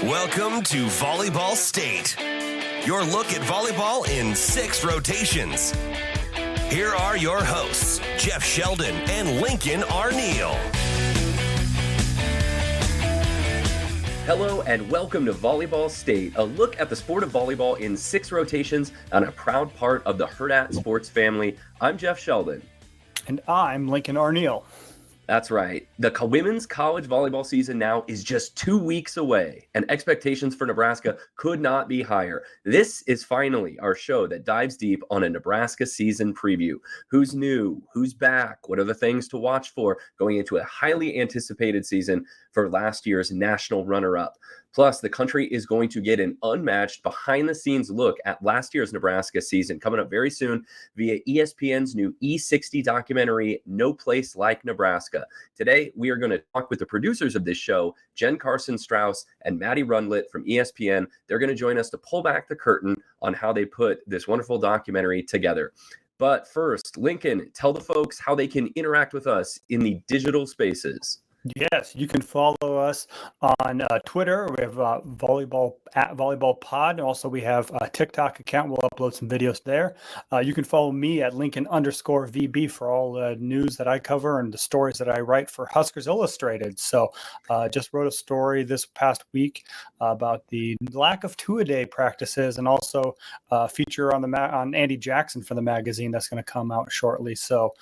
Welcome to Volleyball State, your look at volleyball in 6 rotations. Here are your hosts, Jeff Sheldon and Lincoln Arneal. Hello and welcome to Volleyball State, a look at the sport of volleyball in 6 rotations and a proud part of the Hurrdat Sports family. I'm Jeff Sheldon. And I'm Lincoln Arneal. That's right. The women's college volleyball season now is just 2 weeks away, and expectations for Nebraska could not be higher. This is finally our show that dives deep on a Nebraska season preview. Who's new? Who's back? What are the things to watch for going into a highly anticipated season for last year's national runner-up? Plus, the country is going to get an unmatched behind-the-scenes look at last year's Nebraska season coming up very soon via ESPN's new E60 documentary, No Place Like Nebraska. Today, we are going to talk with the producers of this show, Karson-Strauss and Maddie Rundlett from ESPN. They're going to join us to pull back the curtain on how they put this wonderful documentary together. But first, Lincoln, tell the folks how they can interact with us in the digital spaces. Yes, you can follow us on Twitter. We have volleyball at Volleyball Pod. Also, we have a TikTok account. We'll upload some videos there. You can follow me at Lincoln_VB for all the news that I cover and the stories that I write for Huskers Illustrated. So just wrote a story this past week about the lack of two-a-day practices, and also a feature on Andy Jackson for the magazine that's going to come out shortly. So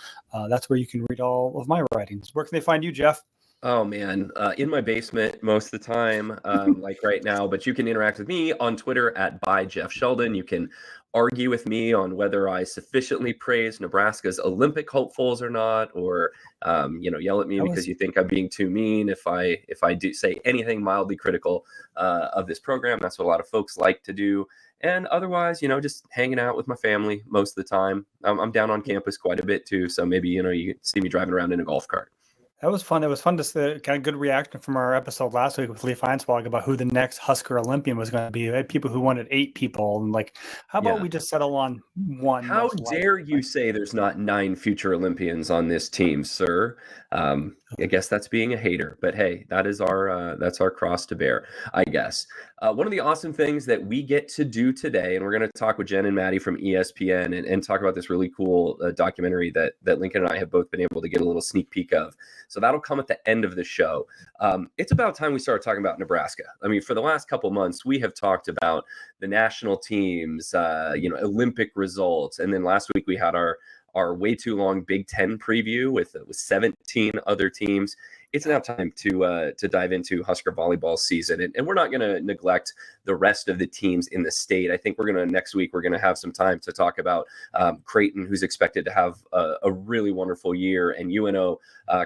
that's where you can read all of my writings. Where can they find you, Jeff? Oh, man, in my basement most of the time, like right now, but you can interact with me on Twitter at @ByJeffSheldon. You can argue with me on whether I sufficiently praise Nebraska's Olympic hopefuls or not, or, yell at me because you think I'm being too mean if I do say anything mildly critical of this program. That's what a lot of folks like to do. And otherwise, just hanging out with my family most of the time. I'm down on campus quite a bit too, so maybe, you see me driving around in a golf cart. That was fun. It was fun to see kind of good reaction from our episode last week with Lee Feinswag about who the next Husker Olympian was going to be. We had people who wanted 8 people, and how about we just settle on one? How dare you say there's not 9 future Olympians on this team, sir? I guess that's being a hater, but hey, that's our cross to bear, I guess. One of the awesome things that we get to do today, and we're going to talk with Jen and Maddie from ESPN and talk about this really cool documentary that Lincoln and I have both been able to get a little sneak peek of. So that'll come at the end of the show. It's about time we start talking about Nebraska. I mean, for the last couple months, we have talked about the national teams, Olympic results. And then last week we had our way too long Big Ten preview with 17 other teams. It's now time to dive into Husker volleyball season. And we're not going to neglect the rest of the teams in the state. I think next week, we're going to have some time to talk about Creighton, who's expected to have a really wonderful year, and UNO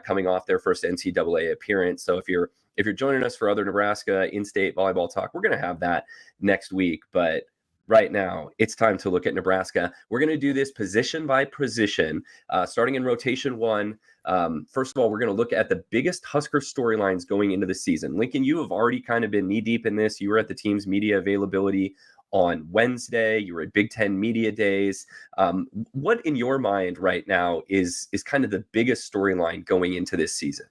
coming off their first NCAA appearance. So if you're joining us for other Nebraska in-state volleyball talk, we're going to have that next week. But right now, it's time to look at Nebraska. We're going to do this position by position, starting in rotation 1. First of all, we're going to look at the biggest Husker storylines going into the season. Lincoln, you have already kind of been knee-deep in this. You were at the team's media availability on Wednesday. You were at Big Ten Media Days. What, in your mind right now, is kind of the biggest storyline going into this season?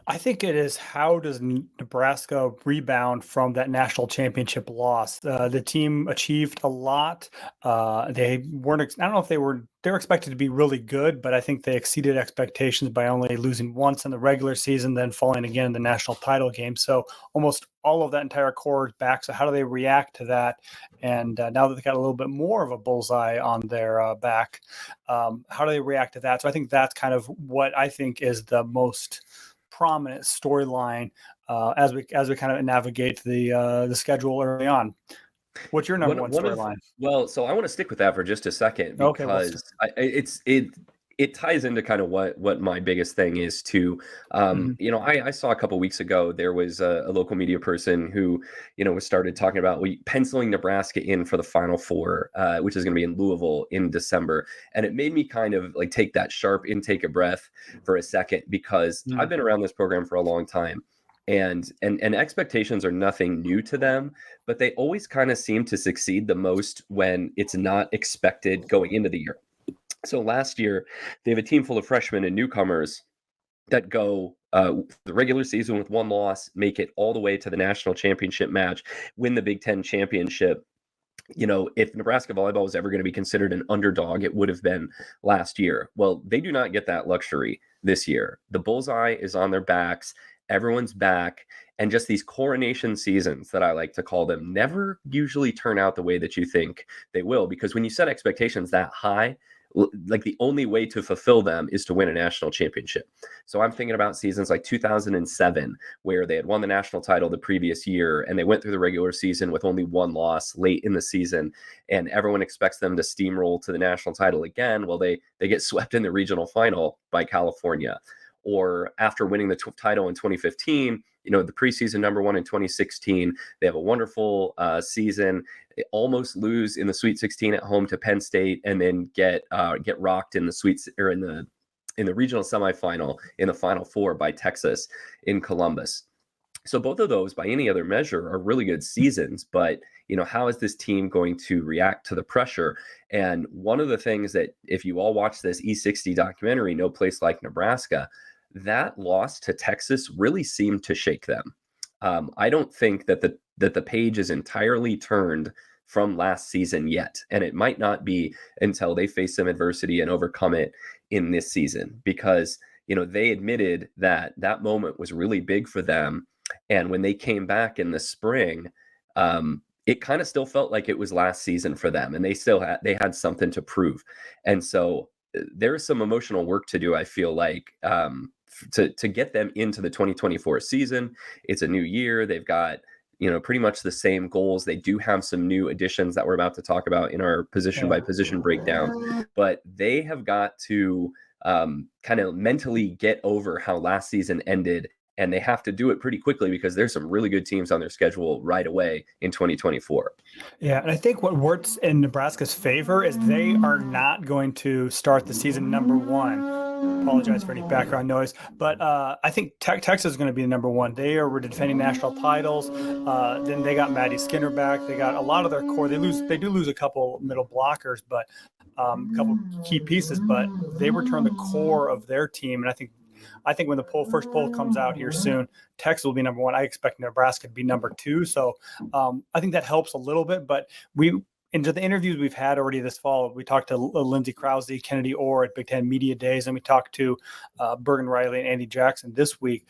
I think it is, how does Nebraska rebound from that national championship loss? The team achieved a lot. They weren't, I don't know if they were expected to be really good, but I think they exceeded expectations by only losing once in the regular season, then falling again in the national title game. So almost all of that entire core is back. So how do they react to that? And now that they've got a little bit more of a bullseye on their back, how do they react to that? So I think that's kind of what I think is the most prominent storyline as we kind of navigate the schedule early on. What's your number one storyline? Well, so I want to stick with that for just a second, because it ties into kind of what my biggest thing is too. I saw a couple weeks ago there was a local media person who was started talking about penciling Nebraska in for the Final Four, which is going to be in Louisville in December, and it made me kind of take that sharp intake of breath for a second, because I've been around this program for a long time. And expectations are nothing new to them, but they always kind of seem to succeed the most when it's not expected going into the year. So last year, they have a team full of freshmen and newcomers that go the regular season with one loss, make it all the way to the national championship match, win the Big Ten championship. If Nebraska volleyball was ever going to be considered an underdog, it would have been last year. Well, they do not get that luxury this year. The bullseye is on their backs. Everyone's back. And just these coronation seasons, that I like to call them, never usually turn out the way that you think they will. Because when you set expectations that high, like the only way to fulfill them is to win a national championship. So I'm thinking about seasons like 2007, where they had won the national title the previous year, and they went through the regular season with only one loss late in the season, and everyone expects them to steamroll to the national title again. Well, they get swept in the regional final by California. Or after winning the title in 2015, the preseason number one in 2016, they have a wonderful season. They almost lose in the Sweet 16 at home to Penn State, and then get rocked in the in the regional semifinal in the Final Four by Texas in Columbus. So both of those, by any other measure, are really good seasons. But how is this team going to react to the pressure? And one of the things that, if you all watch this E60 documentary, No Place Like Nebraska, that loss to Texas really seemed to shake them. I don't think that the page is entirely turned from last season yet, and it might not be until they face some adversity and overcome it in this season, because they admitted that moment was really big for them, and when they came back in the spring, it kind of still felt like it was last season for them, and they had something to prove. And so there's some emotional work to do, I feel like, to get them into the 2024 season. It's a new year. They've got, pretty much the same goals. They do have some new additions that we're about to talk about in our position by position breakdown, but they have got to kind of mentally get over how last season ended. And they have to do it pretty quickly, because there's some really good teams on their schedule right away in 2024. Yeah, and I think what works in Nebraska's favor is they are not going to start the season number one. Apologize for any background noise, but I think Texas is going to be the number one. They were defending national titles. Then they got Maddie Skinner back. They got a lot of their core. They do lose a couple middle blockers, but a couple key pieces. But they return the core of their team, and I think when the first poll comes out here soon, Texas will be number one. I expect Nebraska to be number two. So I think that helps a little bit. But into the interviews we've had already this fall, we talked to Lindsey Krause, Kennedy Orr at Big Ten Media Days, and we talked to Bergen Riley and Andy Jackson this week.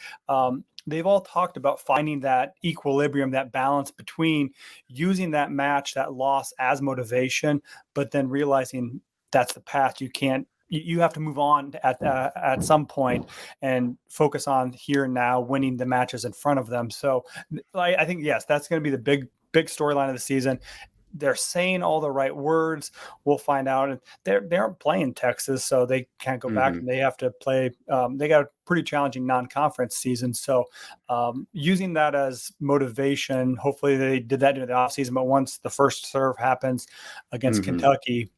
They've all talked about finding that equilibrium, that balance between using that match, that loss as motivation, but then realizing that's the path. You have to move on at some point and focus on here and now, winning the matches in front of them. So I think, yes, that's going to be the big storyline of the season. They're saying all the right words. We'll find out. And they aren't playing Texas, so they can't go back, and they have to play. They got a pretty challenging non-conference season. So using that as motivation, hopefully they did that during the offseason. But once the first serve happens against Kentucky,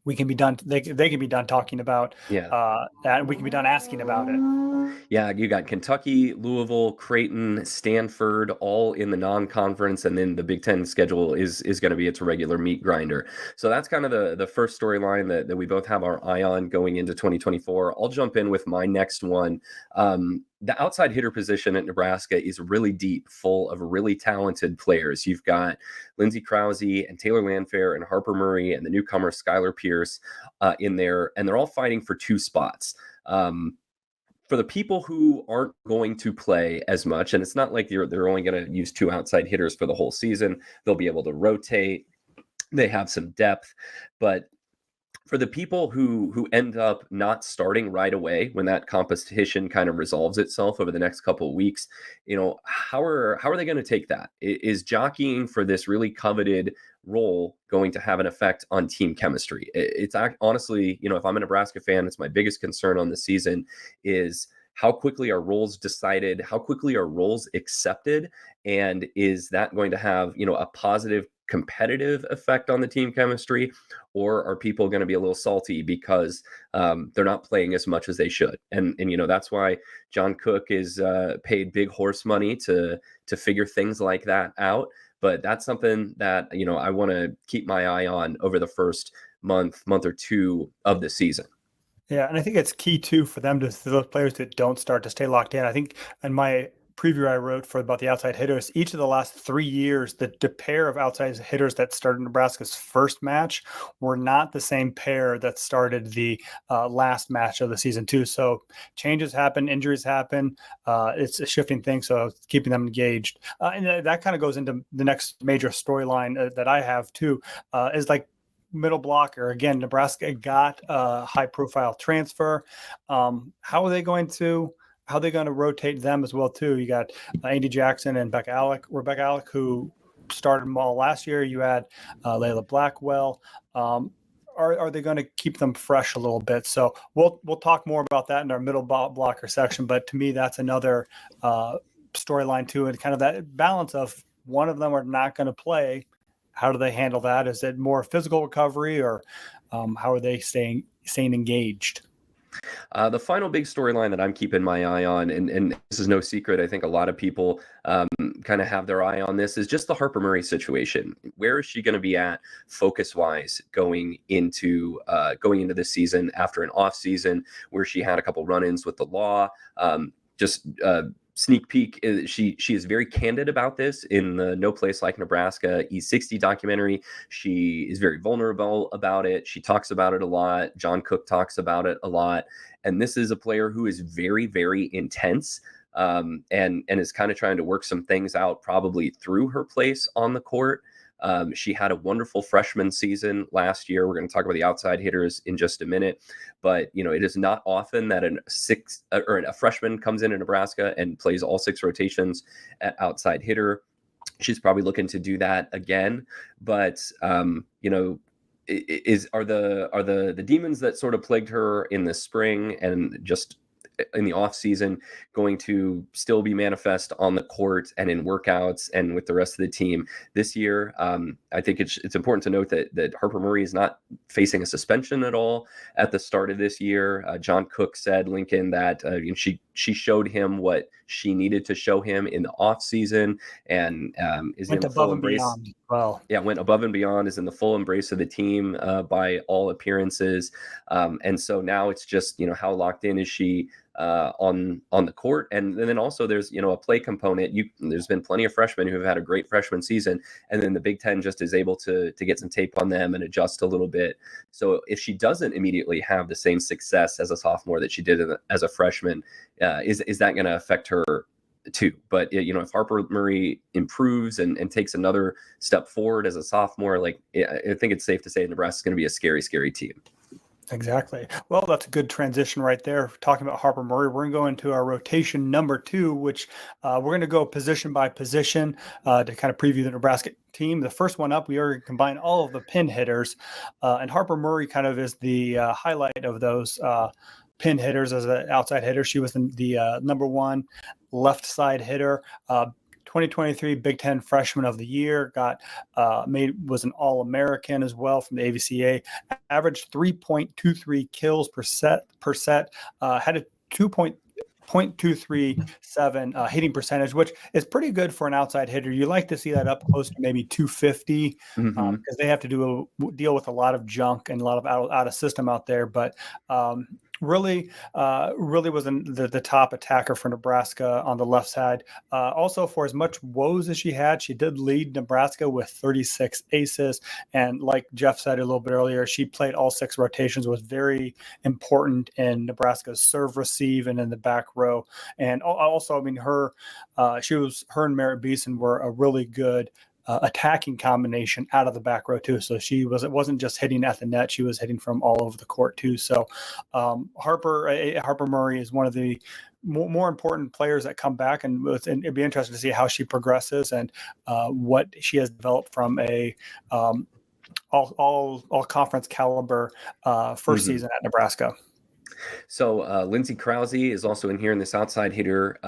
we can be done. They can be done talking about that, and we can be done asking about it. Yeah, you got Kentucky, Louisville, Creighton, Stanford, all in the non-conference, and then the Big Ten schedule is going to be its regular meat grinder. So that's kind of the first storyline that we both have our eye on going into 2024. I'll jump in with my next one. The outside hitter position at Nebraska is really deep, full of really talented players. You've got Lindsey Krause and Taylor Landfair and Harper Murray and the newcomer Skylar Pierce in there, and they're all fighting for two spots. For the people who aren't going to play as much, and it's not like they're only going to use two outside hitters for the whole season, they'll be able to rotate. They have some depth, but for the people who end up not starting right away when that competition kind of resolves itself over the next couple of weeks, how are they going to take that? Is jockeying for this really coveted role going to have an effect on team chemistry? It's honestly, if I'm a Nebraska fan, it's my biggest concern on the season is how quickly are roles decided, how quickly are roles accepted, and is that going to have, a positive competitive effect on the team chemistry, or are people going to be a little salty because they're not playing as much as they should? And that's why John Cook is paid big horse money to figure things like that out. But that's something that I want to keep my eye on over the first month or two of the season. Yeah, and I think it's key too for them to those players that don't start to stay locked in. I think in my preview I wrote for about the outside hitters, each of the last 3 years, the pair of outside hitters that started Nebraska's first match were not the same pair that started the last match of the season too. So changes happen, injuries happen. It's a shifting thing, so it's keeping them engaged. And that kind of goes into the next major storyline that I have too, is like middle blocker. Again, Nebraska got a high profile transfer. How are they going to rotate them as well too? You got Andy Jackson and Rebecca Alec, who started them all last year. You had Layla Blackwell. Are they going to keep them fresh a little bit? So we'll talk more about that in our middle blocker section. But to me, that's another storyline too, and kind of that balance of one of them are not going to play. How do they handle that? Is it more physical recovery, or how are they staying engaged? The final big storyline that I'm keeping my eye on, and this is no secret, I think a lot of people kind of have their eye on this, is just the Harper Murray situation. Where is she going to be at focus-wise going into this season after an off season where she had a couple run-ins with the law? Sneak peek, she is very candid about this in the No Place Like Nebraska E60 documentary. She is very vulnerable about it. She talks about it a lot. John Cook talks about it a lot. And this is a player who is very, very intense, and is kind of trying to work some things out probably through her place on the court. She had a wonderful freshman season last year. We're going to talk about the outside hitters in just a minute, but it is not often that a freshman comes into Nebraska and plays all 6 rotations at outside hitter. She's probably looking to do that again, but are the demons that sort of plagued her in the spring and just in the off season going to still be manifest on the court and in workouts and with the rest of the team this year? I think it's important to note that Harper Murray is not facing a suspension at all at the start of this year. John Cook said, Lincoln, that she showed him what she needed to show him in the off season, and is in the full embrace. Went above and beyond, is in the full embrace of the team by all appearances. And so now it's just, how locked in is she on the court? And then also there's, a play component. There's been plenty of freshmen who have had a great freshman season, and then the Big Ten just is able to get some tape on them and adjust a little bit. So if she doesn't immediately have the same success as a sophomore that she did as a freshman, is that going to affect her too? But if Harper Murray improves and takes another step forward as a sophomore, I think it's safe to say Nebraska's going to be a scary, scary team. Exactly. Well, that's a good transition right there. Talking about Harper Murray, we're going to go into our rotation number 2, which we're going to go position by position to kind of preview the Nebraska team. The first one up, we are going to combine all of the pin hitters, and Harper Murray kind of is the highlight of those pin hitters as an outside hitter. She was the number 1 left side hitter. 2023 Big Ten Freshman of the Year, was an All-American as well from the AVCA, averaged 3.23 kills per set, had a 2.237 hitting percentage, which is pretty good for an outside hitter. You like to see that up close to maybe 250 because they have to deal with a lot of junk and a lot of out of system out there. But really was the top attacker for Nebraska on the left side. Also, for as much woes as she had, she did lead Nebraska with 36 aces. And like Jeff said a little bit earlier, she played all 6 rotations, was very important in Nebraska's serve receive and in the back row. And also, her and Merritt Beeson were a really good attacking combination out of the back row too. So it wasn't just hitting at the net; she was hitting from all over the court too. So Harper Murray is one of the more important players that come back, and it'd be interesting to see how she progresses and what she has developed from a all conference caliber first season at Nebraska. So Lindsey Krause is also in here in this outside hitter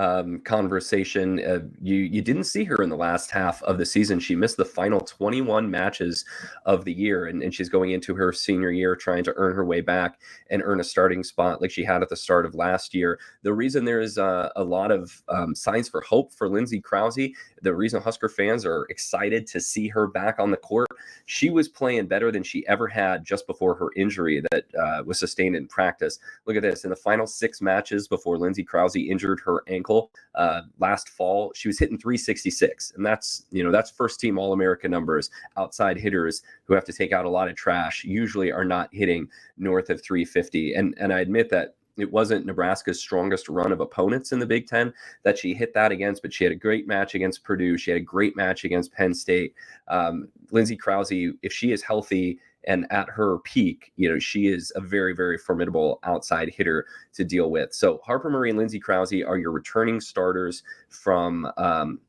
conversation. You didn't see her in the last half of the season. She missed the final 21 matches of the year, and she's going into her senior year trying to earn her way back and earn a starting spot like she had at the start of last year. The reason there is a lot of signs for hope for Lindsey Krause, the reason Husker fans are excited to see her back on the court, she was playing better than she ever had just before her injury that was sustained in practice look at this. In the final 6 matches before Lindsey Krause injured her ankle last fall, she was hitting 366. And that's first team All-America numbers. Outside hitters who have to take out a lot of trash usually are not hitting north of 350. And I admit that it wasn't Nebraska's strongest run of opponents in the Big Ten that she hit that against, but she had a great match against Purdue. She had a great match against Penn State. Lindsey Krause, if she is healthy and at her peak, she is a very, very formidable outside hitter to deal with. So Harper Murray and Lindsey Krause are your returning starters from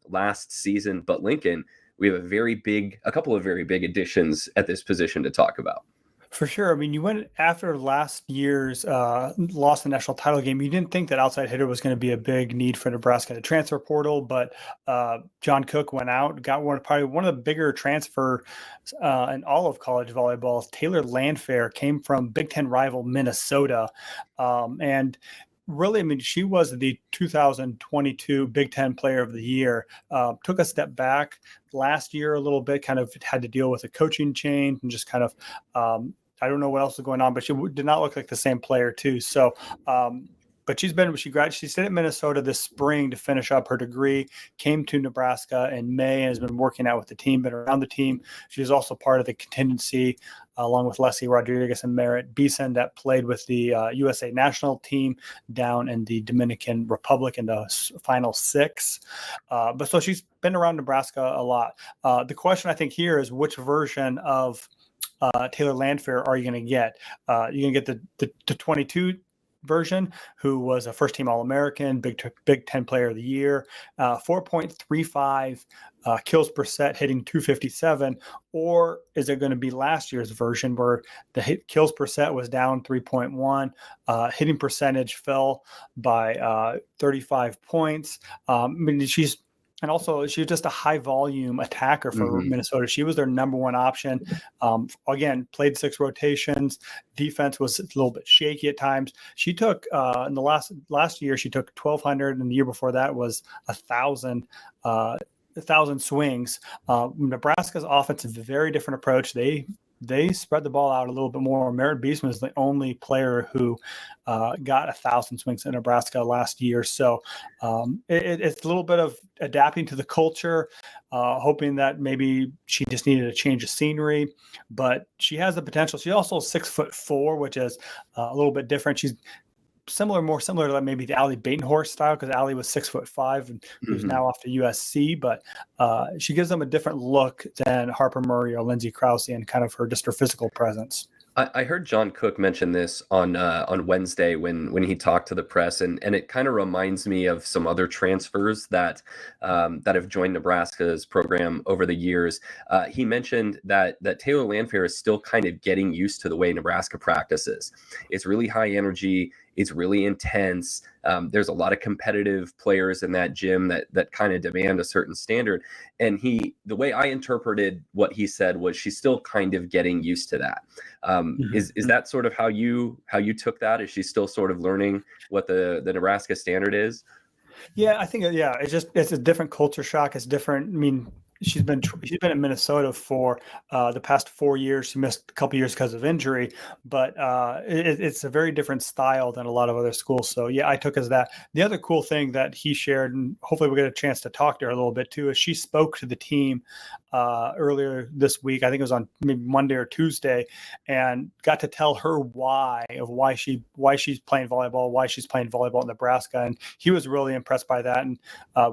last season. But Lincoln, we have a couple of very big additions at this position to talk about. For sure. I mean, you went after last year's lost the national title game. You didn't think that outside hitter was going to be a big need for Nebraska in the transfer portal, but John Cook went out, got probably one of the bigger transfer in all of college volleyball. Taylor Landfair came from Big Ten rival Minnesota, and really, I mean, she was the 2022 Big Ten Player of the Year. Took a step back last year a little bit, kind of had to deal with a coaching change and just kind of, I don't know what else was going on, but she did not look like the same player too. So, but she stayed at Minnesota this spring to finish up her degree, came to Nebraska in May and has been working out with the team, been around the team. She was also part of the contingency along with Leslie Rodriguez and Merritt Beeson that played with the USA national team down in the Dominican Republic in the final 6. But so she's been around Nebraska a lot. The question I think here is which version of Taylor Landfair are you going to get? You're going to get the 22 version, who was a first-team All-American, Big Ten Player of the Year, 4.35 kills per set, hitting 257, or is it going to be last year's version where the kills per set was down 3.1, hitting percentage fell by 35 points? I mean, she's just a high volume attacker for Minnesota. She was their number one option. Again, played 6 rotations. Defense was a little bit shaky at times. She took in the last year, she took 1,200, and the year before that was 1,000 swings. Nebraska's offense is a very different approach. They spread the ball out a little bit more. Merritt Beeson is the only player who got 1,000 swings in Nebraska last year. So it's a little bit of adapting to the culture, hoping that maybe she just needed a change of scenery. But she has the potential. She's also 6'4", which is a little bit different. She's more similar to maybe the Allie Batenhorst style, because Allie was 6'5" and who's now off to USC, but she gives them a different look than Harper Murray or Lindsey Krause and kind of her physical presence. I heard John Cook mention this on Wednesday when he talked to the press, and it kind of reminds me of some other transfers that have joined Nebraska's program over the years. He mentioned that Taylor Landfair is still kind of getting used to the way Nebraska practices. It's really high energy. It's really intense. There's a lot of competitive players in that gym that kind of demand a certain standard. And the way I interpreted what he said was she's still kind of getting used to that. Is that sort of how you took that? Is she still sort of learning what the Nebraska standard is? Yeah, I think it's a different culture shock. It's different. I mean, she's been in Minnesota for the past 4 years. She missed a couple years because of injury, but it's a very different style than a lot of other schools. So yeah, I took as that. The other cool thing that he shared, and hopefully we'll get a chance to talk to her a little bit too, is she spoke to the team earlier this week. I think it was on maybe Monday or Tuesday, and got to tell her why she's playing volleyball in Nebraska. And he was really impressed by that. And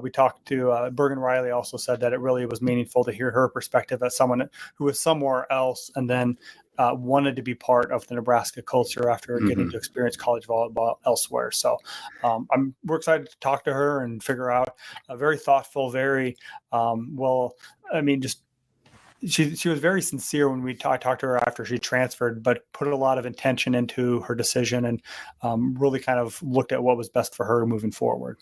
we talked to Bergen Riley, also said that it really was meaningful to hear her perspective as someone who was somewhere else and then wanted to be part of the Nebraska culture after getting to experience college volleyball elsewhere. So we're excited to talk to her and figure out very thoughtful, very she was very sincere when I talked to her after she transferred, but put a lot of intention into her decision and really kind of looked at what was best for her moving forward.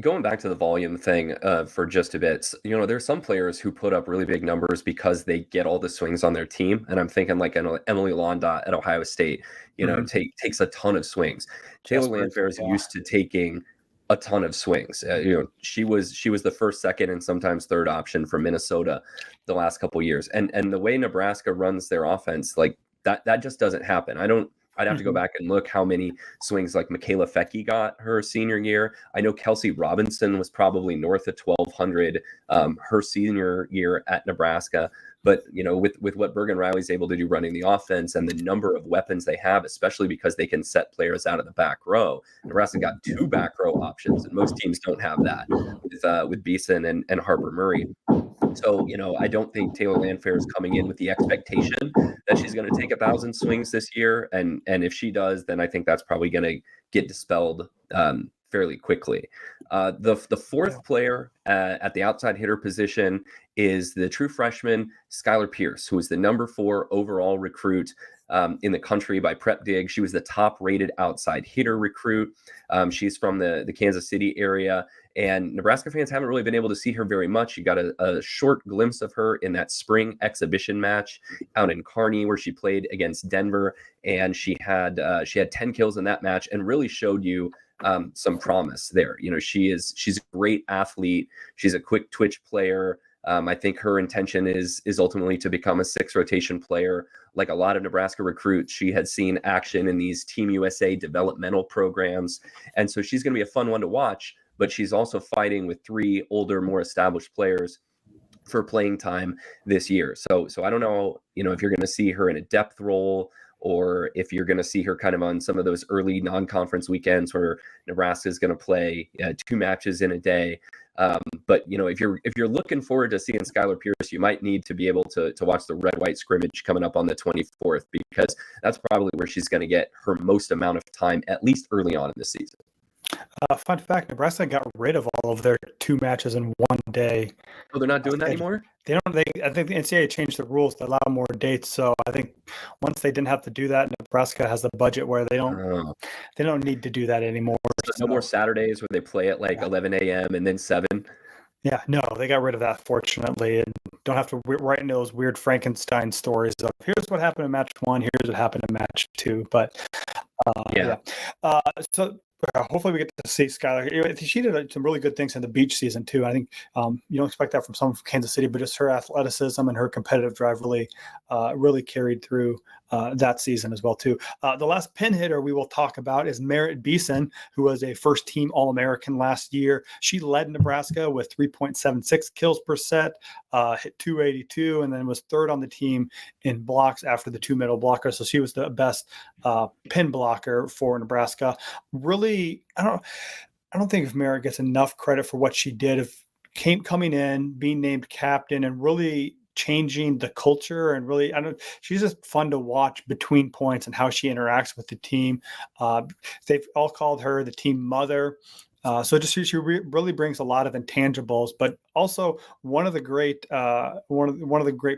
Going back to the volume thing for just a bit, there's some players who put up really big numbers because they get all the swings on their team. And I'm thinking like Emily Londa at Ohio State, takes a ton of swings. Taylor Landfair is used to taking a ton of swings. She was the first, second, and sometimes third option for Minnesota the last couple of years. And the way Nebraska runs their offense, like that just doesn't happen. I I'd have to go back and look how many swings like Michaela Fecky got her senior year. I know Kelsey Robinson was probably north of 1,200 her senior year at Nebraska. But, with what Bergen Riley's able to do running the offense and the number of weapons they have, especially because they can set players out of the back row, Nebraska got 2 back row options, and most teams don't have that with Beeson and Harper Murray. So, I don't think Taylor Landfair is coming in with the expectation that she's going to take 1,000 swings this year. And if she does, then I think that's probably going to get dispelled fairly quickly. The fourth player at the outside hitter position is the true freshman Skylar Pierce, who was the number 4 overall recruit in the country by Prep Dig. She was the top rated outside hitter recruit. She's from the Kansas City area, and Nebraska fans haven't really been able to see her very much. You got a short glimpse of her in that spring exhibition match out in Kearney, where she played against Denver, and she had 10 kills in that match and really showed you some promise there. She's a great athlete. She's a quick twitch player. I think her intention is ultimately to become a 6 rotation player. Like a lot of Nebraska recruits, she had seen action in these Team USA developmental programs. And so she's going to be a fun one to watch, but she's also fighting with 3 older, more established players for playing time this year. So I don't know, if you're going to see her in a depth role, or if you're going to see her kind of on some of those early non-conference weekends where Nebraska is going to play 2 matches in a day. But if you're looking forward to seeing Skylar Pierce, you might need to be able to watch the red-white scrimmage coming up on the 24th, because that's probably where she's going to get her most amount of time, at least early on in the season. Fun fact: Nebraska got rid of all of their 2 matches in one day. Oh, they're not doing that anymore? I think the NCAA changed the rules to allow more dates. So I think once they didn't have to do that, Nebraska has a budget where they don't need to do that anymore. So no more Saturdays where they play at 11 a.m. and then 7. Yeah, no, they got rid of that, fortunately, and don't have to write into those weird Frankenstein stories of here's what happened in match 1, here's what happened in match 2. But so hopefully we get to see Skylar. She did some really good things in the beach season too. I think you don't expect that from someone from Kansas City, but just her athleticism and her competitive drive really carried through that season as well too. The last pin hitter we will talk about is Merritt Beeson, who was a first-team All-American last year. She led Nebraska with 3.76 kills per set, hit 282, and then was 3rd on the team in blocks after the 2 middle blockers. So she was the best pin blocker for Nebraska. Really, I don't think if Merritt gets enough credit for what she did of coming in, being named captain, and really changing the culture. And really, she's just fun to watch between points and how she interacts with the team. They've all called her the team mother. So she really brings a lot of intangibles, but also one of the great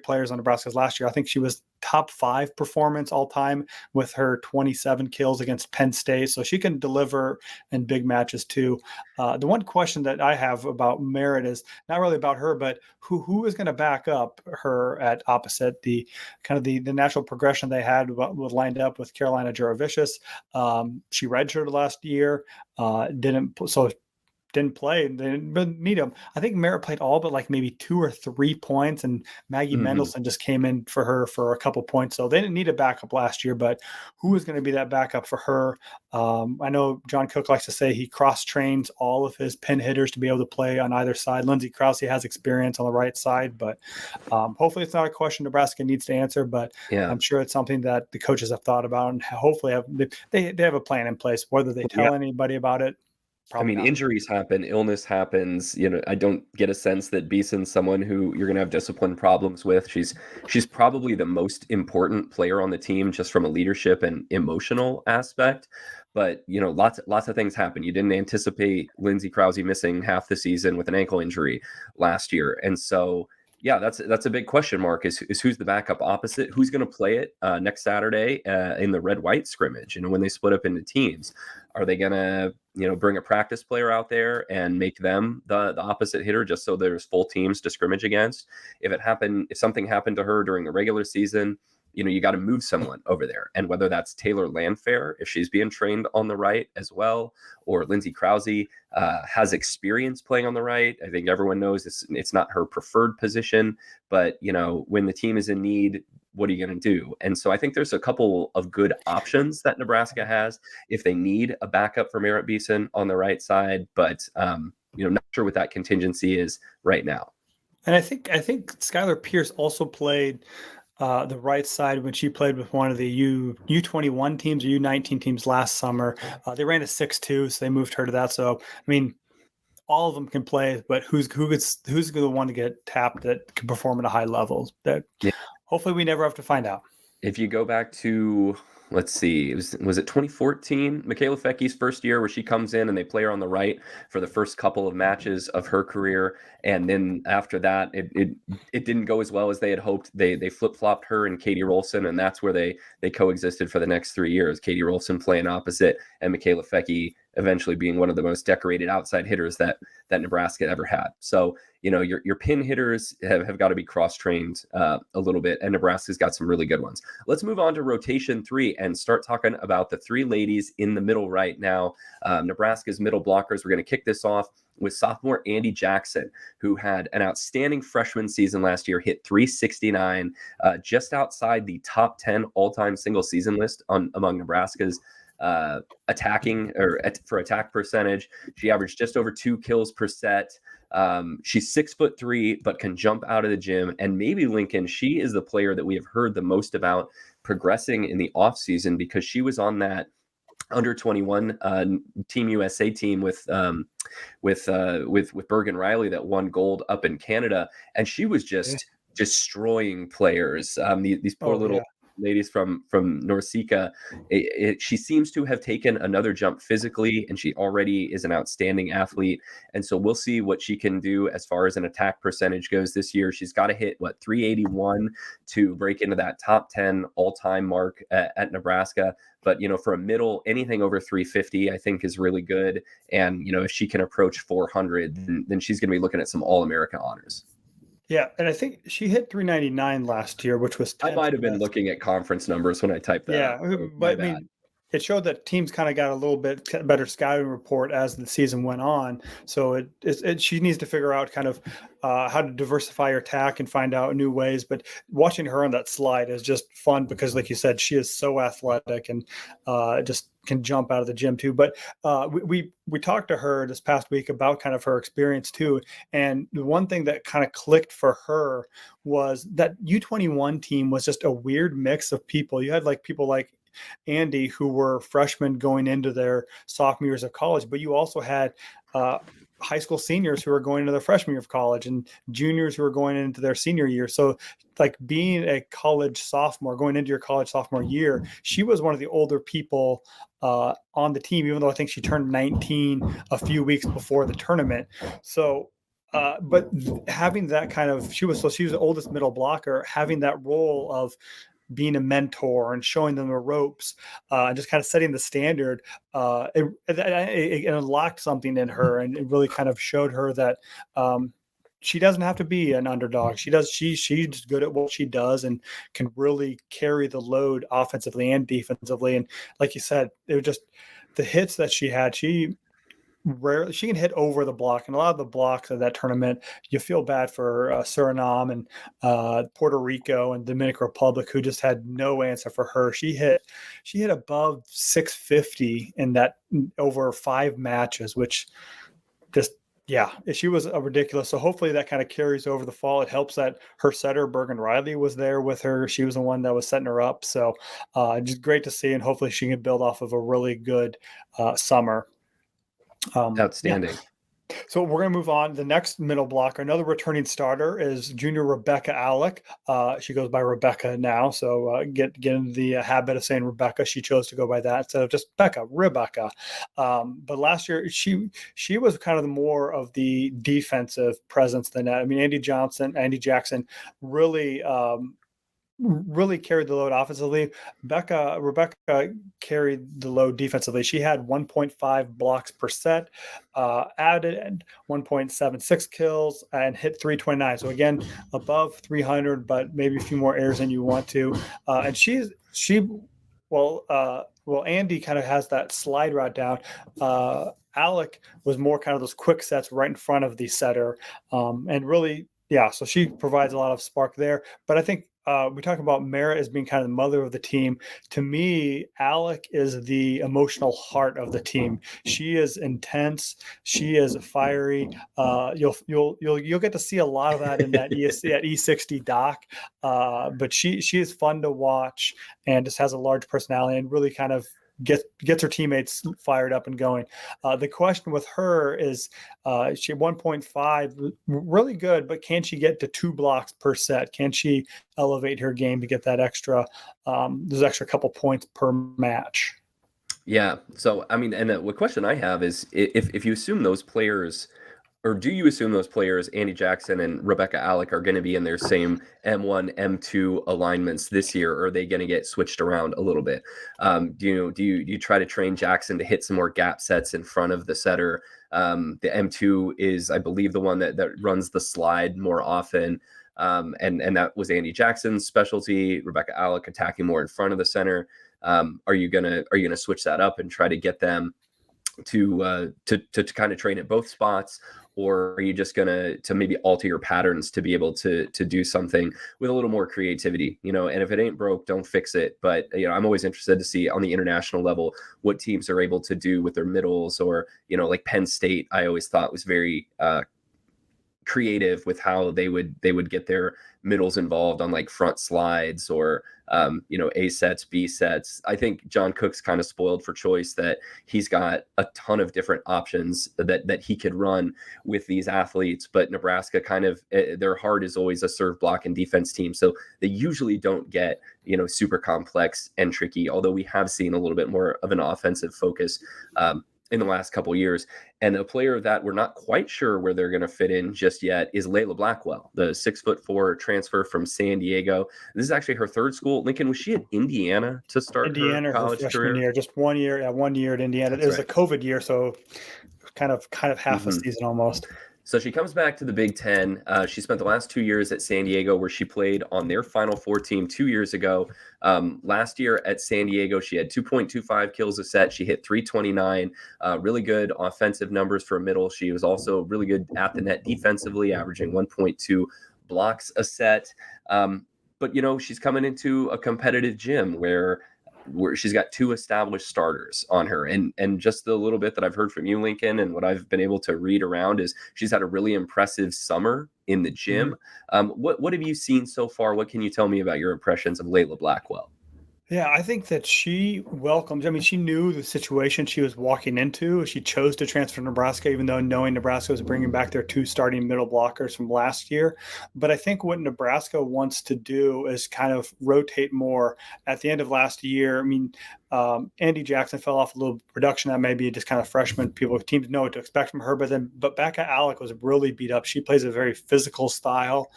players on Nebraska's last year. I think she was top 5 performance all time with her 27 kills against Penn State. So she can deliver in big matches too. The one question that I have about Merritt is not really about her, but who is going to back up her at opposite the kind of the natural progression they had lined up with Carolina Juravicius. She redshirted last year, didn't play. They didn't need him. I think Merritt played all but maybe 2 or 3 points, and Maggie Mendelson just came in for her for a couple points. So they didn't need a backup last year, but who is going to be that backup for her? I know John Cook likes to say he cross-trains all of his pin hitters to be able to play on either side. Lindsey Krause has experience on the right side, but hopefully it's not a question Nebraska needs to answer, but I'm sure it's something that the coaches have thought about, and hopefully they have a plan in place. Whether they tell anybody about it, probably not. Injuries happen, illness happens. I don't get a sense that Beeson's someone who you're going to have discipline problems with. She's probably the most important player on the team, just from a leadership and emotional aspect. But lots of things happen. You didn't anticipate Lindsey Krause missing half the season with an ankle injury last year, and so that's a big question mark. Is who's the backup opposite? Who's going to play it next Saturday in the red-white scrimmage? When they split up into teams, are they going to bring a practice player out there and make them the opposite hitter just so there's full teams to scrimmage against? If something happened to her during the regular season, you got to move someone over there. And whether that's Taylor Landfair, if she's being trained on the right as well, or Lindsey Krause has experience playing on the right. I think everyone knows it's not her preferred position, but when the team is in need, what are you going to do? And so I think there's a couple of good options that Nebraska has if they need a backup for Merritt Beeson on the right side, but not sure what that contingency is right now. And I think Skylar Pierce also played the right side when she played with one of the U21 teams or U19 teams last summer. They ran a 6-2, so they moved her to that. So I mean, all of them can play, but who's the one to get tapped that can perform at a high level? That hopefully we never have to find out. If you go back to, let's see, was it 2014, Michaela Fecky's first year, where she comes in and they play her on the right for the first couple of matches of her career, and then after that, it didn't go as well as they had hoped. They flip-flopped her and Katie Rolson, and that's where they coexisted for the next 3 years. Katie Rolson playing opposite, and Michaela Fecky eventually being one of the most decorated outside hitters that Nebraska ever had. So, your pin hitters have got to be cross-trained a little bit, and Nebraska's got some really good ones. Let's move on to rotation 3 and start talking about the 3 ladies in the middle right now. Nebraska's middle blockers. We're going to kick this off with sophomore Andy Jackson, who had an outstanding freshman season last year, hit .369, just outside the top 10 all-time single season list among Nebraska's attacking for attack percentage. She averaged just over 2 kills per set. She's 6'3", but can jump out of the gym. And maybe, Lincoln, she is the player that we have heard the most about progressing in the offseason, because she was on that under 21 Team USA team with Bergen Riley that won gold up in Canada, and she was just destroying players. These poor little ladies from Norseca. She seems to have taken another jump physically, and she already is an outstanding athlete. And so we'll see what she can do as far as an attack percentage goes this year. She's got to hit 381 to break into that top 10 all-time mark at Nebraska. But, for a middle, anything over 350, I think is really good. And, if she can approach 400, then she's going to be looking at some All-America honors. Yeah, and I think she hit 399 last year, which was 10th. I might have been looking at conference numbers when I typed that. Yeah, but I mean, it showed that teams kind of got a little bit better scouting report as the season went on. So she needs to figure out kind of how to diversify her attack and find out new ways. But watching her on that slide is just fun because, like you said, she is so athletic and just can jump out of the gym too. But we talked to her this past week about kind of her experience too. And the one thing that kind of clicked for her was that U21 team was just a weird mix of people. You had people like Andy, who were freshmen going into their sophomore years of college, but you also had high school seniors who were going into their freshman year of college and juniors who were going into their senior year. So being a college sophomore, going into your college sophomore year, she was one of the older people on the team, even though I think she turned 19 a few weeks before the tournament. So but having that kind of, she was the oldest middle blocker, having that role of being a mentor and showing them the ropes and just kind of setting the standard, it unlocked something in her, and it really kind of showed her that she doesn't have to be an underdog. She's good at what she does and can really carry the load offensively and defensively. And like you said, it was just the hits that she had. She can hit over the block, and a lot of the blocks of that tournament, you feel bad for Suriname and Puerto Rico and Dominican Republic, who just had no answer for her. She hit above 650 in that over 5 matches, which just, she was ridiculous. So hopefully that kind of carries over the fall. It helps that her setter Bergen Riley was there with her. She was the one that was setting her up. So just great to see, and hopefully she can build off of a really good summer. Outstanding. Yeah. So we're going to move on. The next middle blocker, another returning starter, is junior Rebecca Alec. She goes by Rebecca now, so get in the habit of saying Rebecca. She chose to go by that instead of just Rebecca. But last year she was kind of more of the defensive presence than that. I mean, Andy Jackson really carried the load offensively. Rebecca carried the load defensively. She had 1.5 blocks per set, added 1.76 kills, and hit 329. So again, above 300, but maybe a few more errors than you want to. And Andy kind of has that slide route down. Alec was more kind of those quick sets right in front of the setter, and really. Yeah, so she provides a lot of spark there. But I think we talk about Mara as being kind of the mother of the team. To me, Alec is the emotional heart of the team. She is intense. She is fiery. You'll get to see a lot of that in that E60 doc. But she is fun to watch and just has a large personality and really kind of gets her teammates fired up and going. The question with her is she 1.5, really good, but can she get to 2 blocks per set? Can she elevate her game to get that those extra couple points per match? Yeah. So, I mean, and the question I have is if you assume those players, or do you assume those players, Andy Jackson and Rebecca Alec, are going to be in their same M1, M2 alignments this year, or are they going to get switched around a little bit? Do you try to train Jackson to hit some more gap sets in front of the setter? The M2 is, I believe, the one that runs the slide more often. And that was Andy Jackson's specialty. Rebecca Alec attacking more in front of the center. Are you gonna switch that up and try to get them to kind of train at both spots, or are you just gonna maybe alter your patterns to be able to do something with a little more creativity? And if it ain't broke, don't fix it. But I'm always interested to see on the international level what teams are able to do with their middles, or like Penn State, I always thought was very creative with how they would get their middles involved on like front slides or A sets, B sets. I think John Cook's kind of spoiled for choice that he's got a ton of different options that he could run with these athletes, but Nebraska kind of their heart is always a serve, block, and defense team, so they usually don't get super complex and tricky, although we have seen a little bit more of an offensive focus in the last couple of years. And a player that we're not quite sure where they're going to fit in just yet is Layla Blackwell, the 6'4" transfer from San Diego. This is actually her third school. Lincoln, was she at Indiana to start her college career? Year, just 1 year. Yeah, 1 year at Indiana. It was a COVID year, so kind of half a season almost. So she comes back to the Big Ten. She spent the last 2 years at San Diego, where she played on their Final Four team 2 years ago. Last year at San Diego, she had 2.25 kills a set. She hit 329, really good offensive numbers for a middle. She was also really good at the net defensively, averaging 1.2 blocks a set. But, she's coming into a competitive gym where she's got 2 established starters on her. And just the little bit that I've heard from you, Lincoln, and what I've been able to read around is she's had a really impressive summer in the gym. What have you seen so far? What can you tell me about your impressions of Layla Blackwell? Yeah, I think that she welcomes, she knew the situation she was walking into. She chose to transfer to Nebraska, even though knowing Nebraska was bringing back their 2 starting middle blockers from last year. But I think what Nebraska wants to do is kind of rotate more. At the end of last year, Andy Jackson fell off a little production. That may be just kind of freshman. Teams know what to expect from her. But Becca Alec was really beat up. She plays a very physical style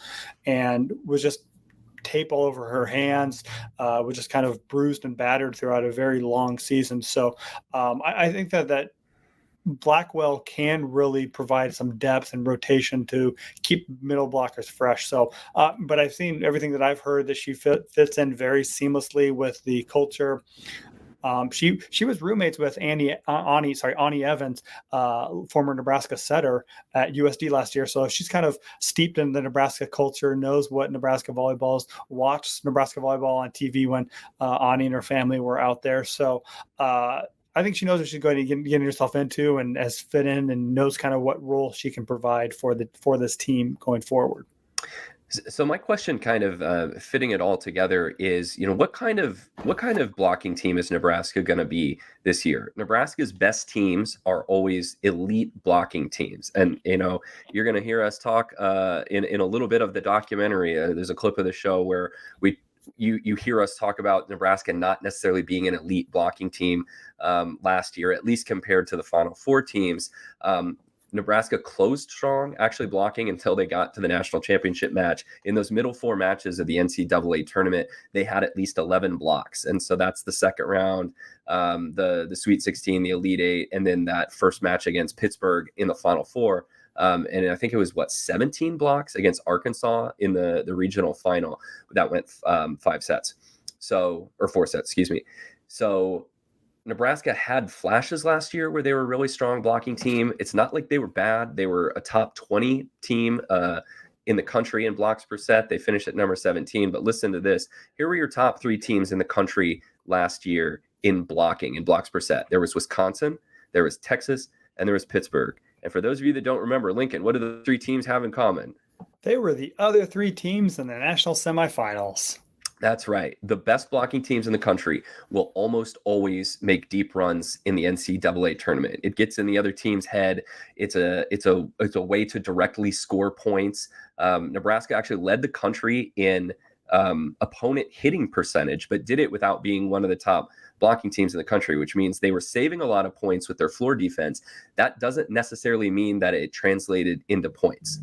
and was just tape all over her hands, was just kind of bruised and battered throughout a very long season. So I think that Blackwell can really provide some depth and rotation to keep middle blockers fresh. So, but I've seen everything that I've heard that she fits in very seamlessly with the culture. She was roommates with Ani Evans, former Nebraska setter at USD last year. So she's kind of steeped in the Nebraska culture, knows what Nebraska volleyball is, watched Nebraska volleyball on TV when Ani and her family were out there. So I think she knows what she's going to get herself into and has fit in and knows kind of what role she can provide for this team going forward. So my question, kind of fitting it all together, is what kind of blocking team is Nebraska going to be this year? Nebraska's best teams are always elite blocking teams, and you're going to hear us talk in a little bit of the documentary. There's a clip of the show where you hear us talk about Nebraska not necessarily being an elite blocking team last year, at least compared to the Final Four teams. Nebraska closed strong, actually blocking until they got to the national championship match. In those middle 4 matches of the NCAA tournament, they had at least 11 blocks. And so that's the second round, the Sweet 16, the Elite 8, and then that first match against Pittsburgh in the Final Four. And I think it was 17 blocks against Arkansas in the regional final. That went 5 sets. Or 4 sets, excuse me. So Nebraska had flashes last year where they were a really strong blocking team. It's not like they were bad. They were a top 20 team in the country in blocks per set. They finished at number 17. But listen to this. Here were your top 3 teams in the country last year in blocking, in blocks per set. There was Wisconsin, there was Texas, and there was Pittsburgh. And for those of you that don't remember, Lincoln, what do the 3 teams have in common? They were the other 3 teams in the national semifinals. That's right. The best blocking teams in the country will almost always make deep runs in the NCAA tournament. It gets in the other team's head. It's a way to directly score points. Nebraska actually led the country in opponent hitting percentage, but did it without being one of the top blocking teams in the country, which means they were saving a lot of points with their floor defense. That doesn't necessarily mean that it translated into points.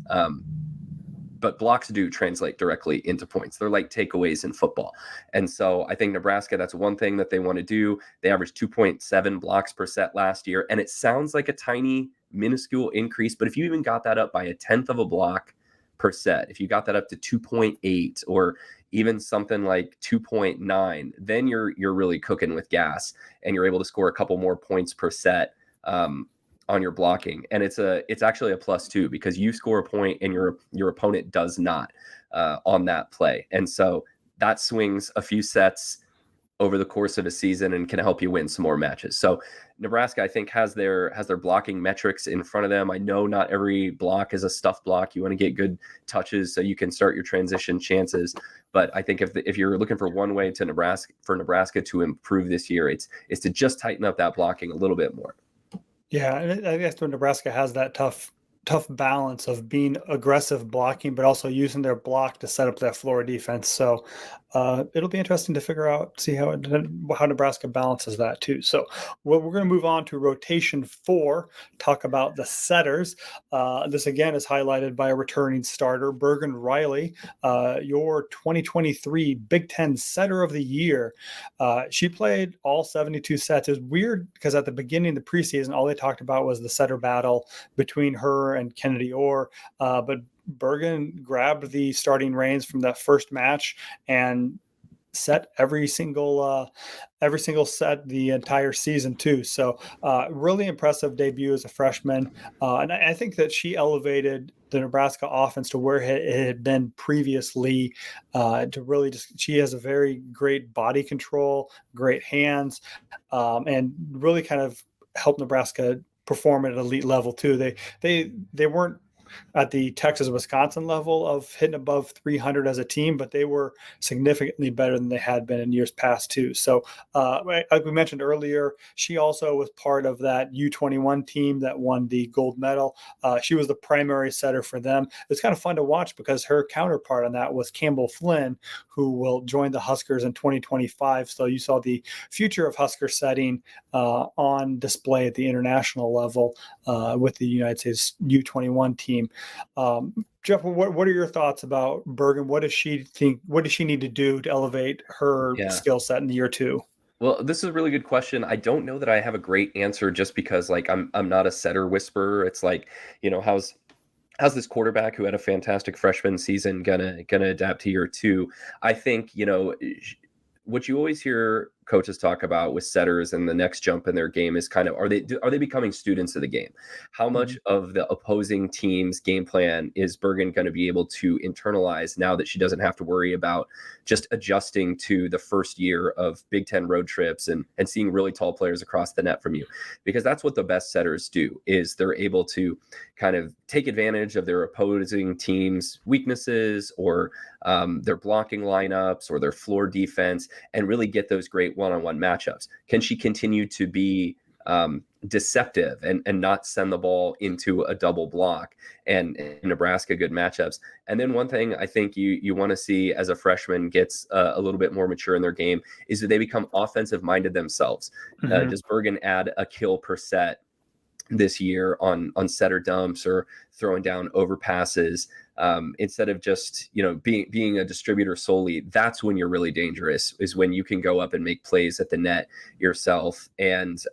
But blocks do translate directly into points. They're like takeaways in football. And so I think Nebraska, that's one thing that they want to do. They averaged 2.7 blocks per set last year. And it sounds like a tiny, minuscule increase. But if you even got that up by 1/10 of a block per set, if you got that up to 2.8 or even something like 2.9, then you're really cooking with gas and you're able to score a couple more points per set on your blocking. And it's actually a +2 because you score a point and your opponent does not on that play. And so that swings a few sets over the course of a season and can help you win some more matches. So Nebraska, I think, has their blocking metrics in front of them. I know not every block is a stuff block. You want to get good touches so you can start your transition chances. But I think if you're looking for one way to Nebraska to improve this year, it's to just tighten up that blocking a little bit more. Yeah, and I guess when Nebraska has that tough balance of being aggressive blocking, but also using their block to set up that floor defense. So it'll be interesting to figure out, see how Nebraska balances that too. So we're going to move on to rotation 4, talk about the setters. This again is highlighted by a returning starter, Bergen Riley, your 2023 Big Ten Setter of the Year. She played all 72 sets. It was weird because at the beginning of the preseason, all they talked about was the setter battle between her and Kennedy Orr, but Bergen grabbed the starting reins from that first match and set every single set the entire season too. So really impressive debut as a freshman, and I think that she elevated the Nebraska offense to where it had been previously. To really she has a very great body control, great hands, and really kind of helped Nebraska perform at an elite level too. They weren't at the Texas-Wisconsin level of hitting above 300 as a team, but they were significantly better than they had been in years past too. So like we mentioned earlier, she also was part of that U21 team that won the gold medal. She was the primary setter for them. It's kind of fun to watch because her counterpart on that was Campbell Flynn, who will join the Huskers in 2025. So you saw the future of Husker setting on display at the international level with the United States U21 team. Jeff, what are your thoughts about Bergen? What does she think? What does she need to do to elevate her skill set in year 2? Well, this is a really good question. I don't know that I have a great answer just because like I'm not a setter whisperer. It's like, how's this quarterback who had a fantastic freshman season gonna adapt to year 2? I think, what you always hear coaches talk about with setters and the next jump in their game is kind of, are they becoming students of the game? How much of the opposing team's game plan is Bergen going to be able to internalize now that she doesn't have to worry about just adjusting to the first year of Big Ten road trips and seeing really tall players across the net from you? Because that's what the best setters do, is they're able to kind of take advantage of their opposing team's weaknesses or their blocking lineups or their floor defense and really get those great one-on-one matchups. Can she continue to be deceptive and not send the ball into a double block and Nebraska good matchups? And then one thing I think you want to see as a freshman gets a little bit more mature in their game is that they become offensive minded themselves. Does Bergen add a kill per set this year on setter dumps or throwing down overpasses instead of just being a distributor solely? That's when you're really dangerous, is when you can go up and make plays at the net yourself. And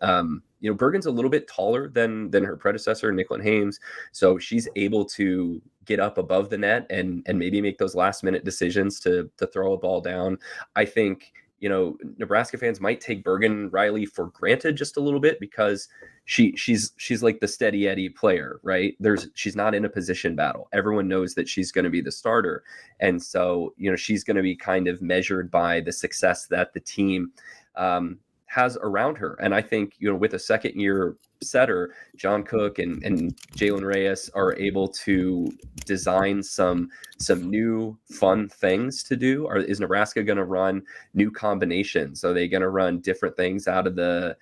Bergen's a little bit taller than her predecessor, Nicklin Hames, so she's able to get up above the net and maybe make those last minute decisions to throw a ball down. I think Nebraska fans might take Bergen Riley for granted just a little bit because she's like the steady Eddie player, right? She's not in a position battle. Everyone knows that she's going to be the starter. And so, she's going to be kind of measured by the success that the team has around her. And I think, with a second year setter, John Cook and Jalen Reyes are able to design some new fun things to do. Is Nebraska going to run new combinations? Are they going to run different things out of the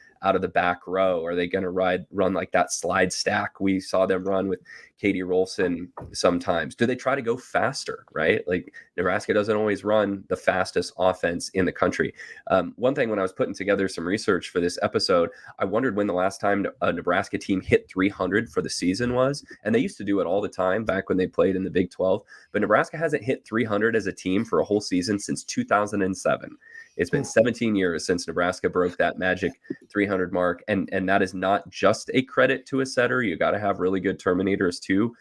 back row? Are they going to run like that slide stack we saw them run with Katie Rolson sometimes? Do they try to go faster, right? Like Nebraska doesn't always run the fastest offense in the country. One thing, when I was putting together some research for this episode, I wondered when the last time a Nebraska team hit 300 for the season was, and they used to do it all the time back when they played in the Big 12, but Nebraska hasn't hit 300 as a team for a whole season since 2007. It's been 17 years since Nebraska broke that magic 300 mark, and that is not just a credit to a setter. You got to have really good terminators too.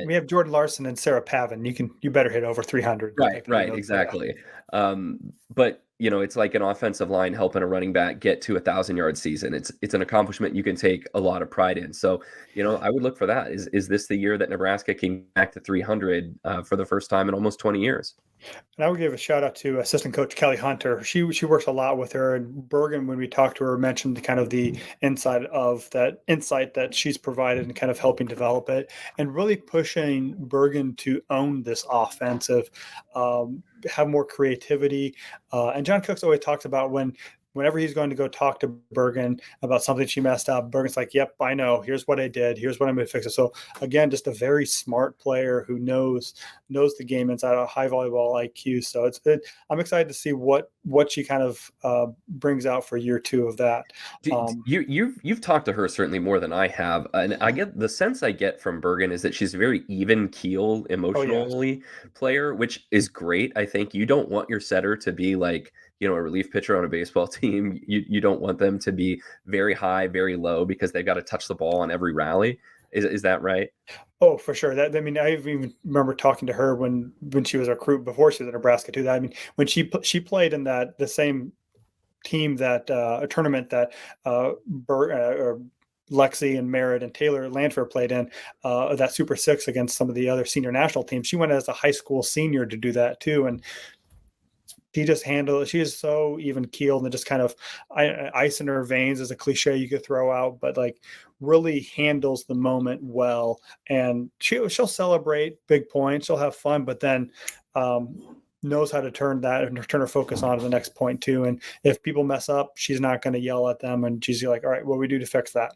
We have Jordan Larson and Sarah Pavin. You better hit over 300. Right, exactly. But it's like an offensive line helping a running back get to 1,000-yard season. It's an accomplishment you can take a lot of pride in. So, I would look for that. Is this the year that Nebraska can get back to 300 for the first time in almost 20 years? And I would give a shout out to assistant coach Kelly Hunter. She works a lot with her, and Bergen, when we talked to her, mentioned kind of the insight that she's provided and kind of helping develop it, and really pushing Bergen to own this offensive, have more creativity. And John Cook's always talks about whenever he's going to go talk to Bergen about something she messed up, Bergen's like, yep, I know. Here's what I did. Here's what I'm going to fix it. So again, just a very smart player who knows the game inside, a high volleyball IQ. So it's good. I'm excited to see what she kind of brings out for year two of that. You've talked to her certainly more than I have. And I get the sense I get from Bergen is that she's a very even keel emotionally player, which is great. I think you don't want your setter to be like, a relief pitcher on a baseball team. You don't want them to be very high, very low, because they've got to touch the ball on every rally. Is that right? Oh, for sure. I even remember talking to her when she was a recruit before she was in Nebraska too. When she played in the same team that a tournament that Lexi and Merritt and Taylor Landfer played in, that Super Six against some of the other senior national teams. She went as a high school senior to do that too, and she just handled it. She is so even keeled and just kind of ice in her veins is a cliche you could throw out, but like really handles the moment well. And she'll celebrate big points. She'll have fun, but then knows how to turn her focus on to the next point too. And if people mess up, she's not going to yell at them, and she's like, all right, what do we do to fix that?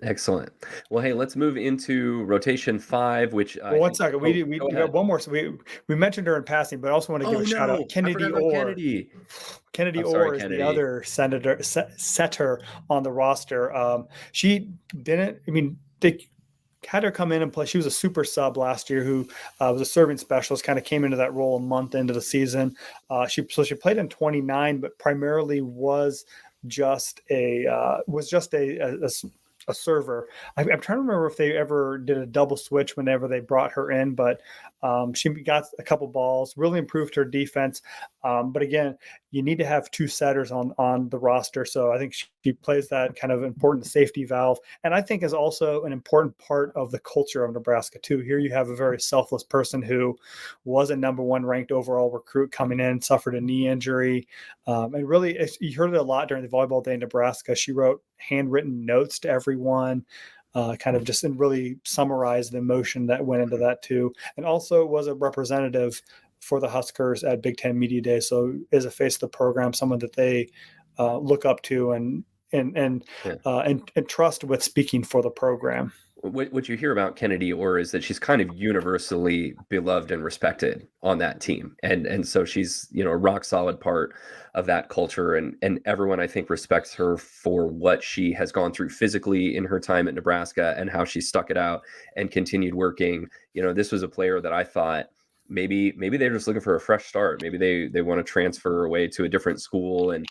Excellent. Well, hey, let's move into rotation 5, which one second. We got one more. So we mentioned her in passing, but I also want to give a shout out Kennedy Orr. Kennedy Orr is the other setter on the roster. She didn't. They had her come in and play. She was a super sub last year who was a serving specialist. Kind of came into that role a month into the season. She played in 29, but primarily was just a server. I'm trying to remember if they ever did a double switch whenever they brought her in, but she got a couple balls, really improved her defense. But again, you need to have two setters on the roster. So I think she plays that kind of important safety valve. And I think is also an important part of the culture of Nebraska too. Here you have a very selfless person who was a number 1 ranked overall recruit coming in, suffered a knee injury. And really, you heard it a lot during the volleyball day in Nebraska. She wrote handwritten notes to everyone. Kind of just and really summarize the emotion that went into that too. And also was a representative for the Huskers at Big Ten Media Day. So is a face of the program, someone that they look up to and trust with speaking for the program. What you hear about Kennedy Orr is that she's kind of universally beloved and respected on that team. And so she's, a rock solid part of that culture. And everyone, I think, respects her for what she has gone through physically in her time at Nebraska and how she stuck it out and continued working. This was a player that I thought maybe they're just looking for a fresh start. Maybe they want to transfer away to a different school and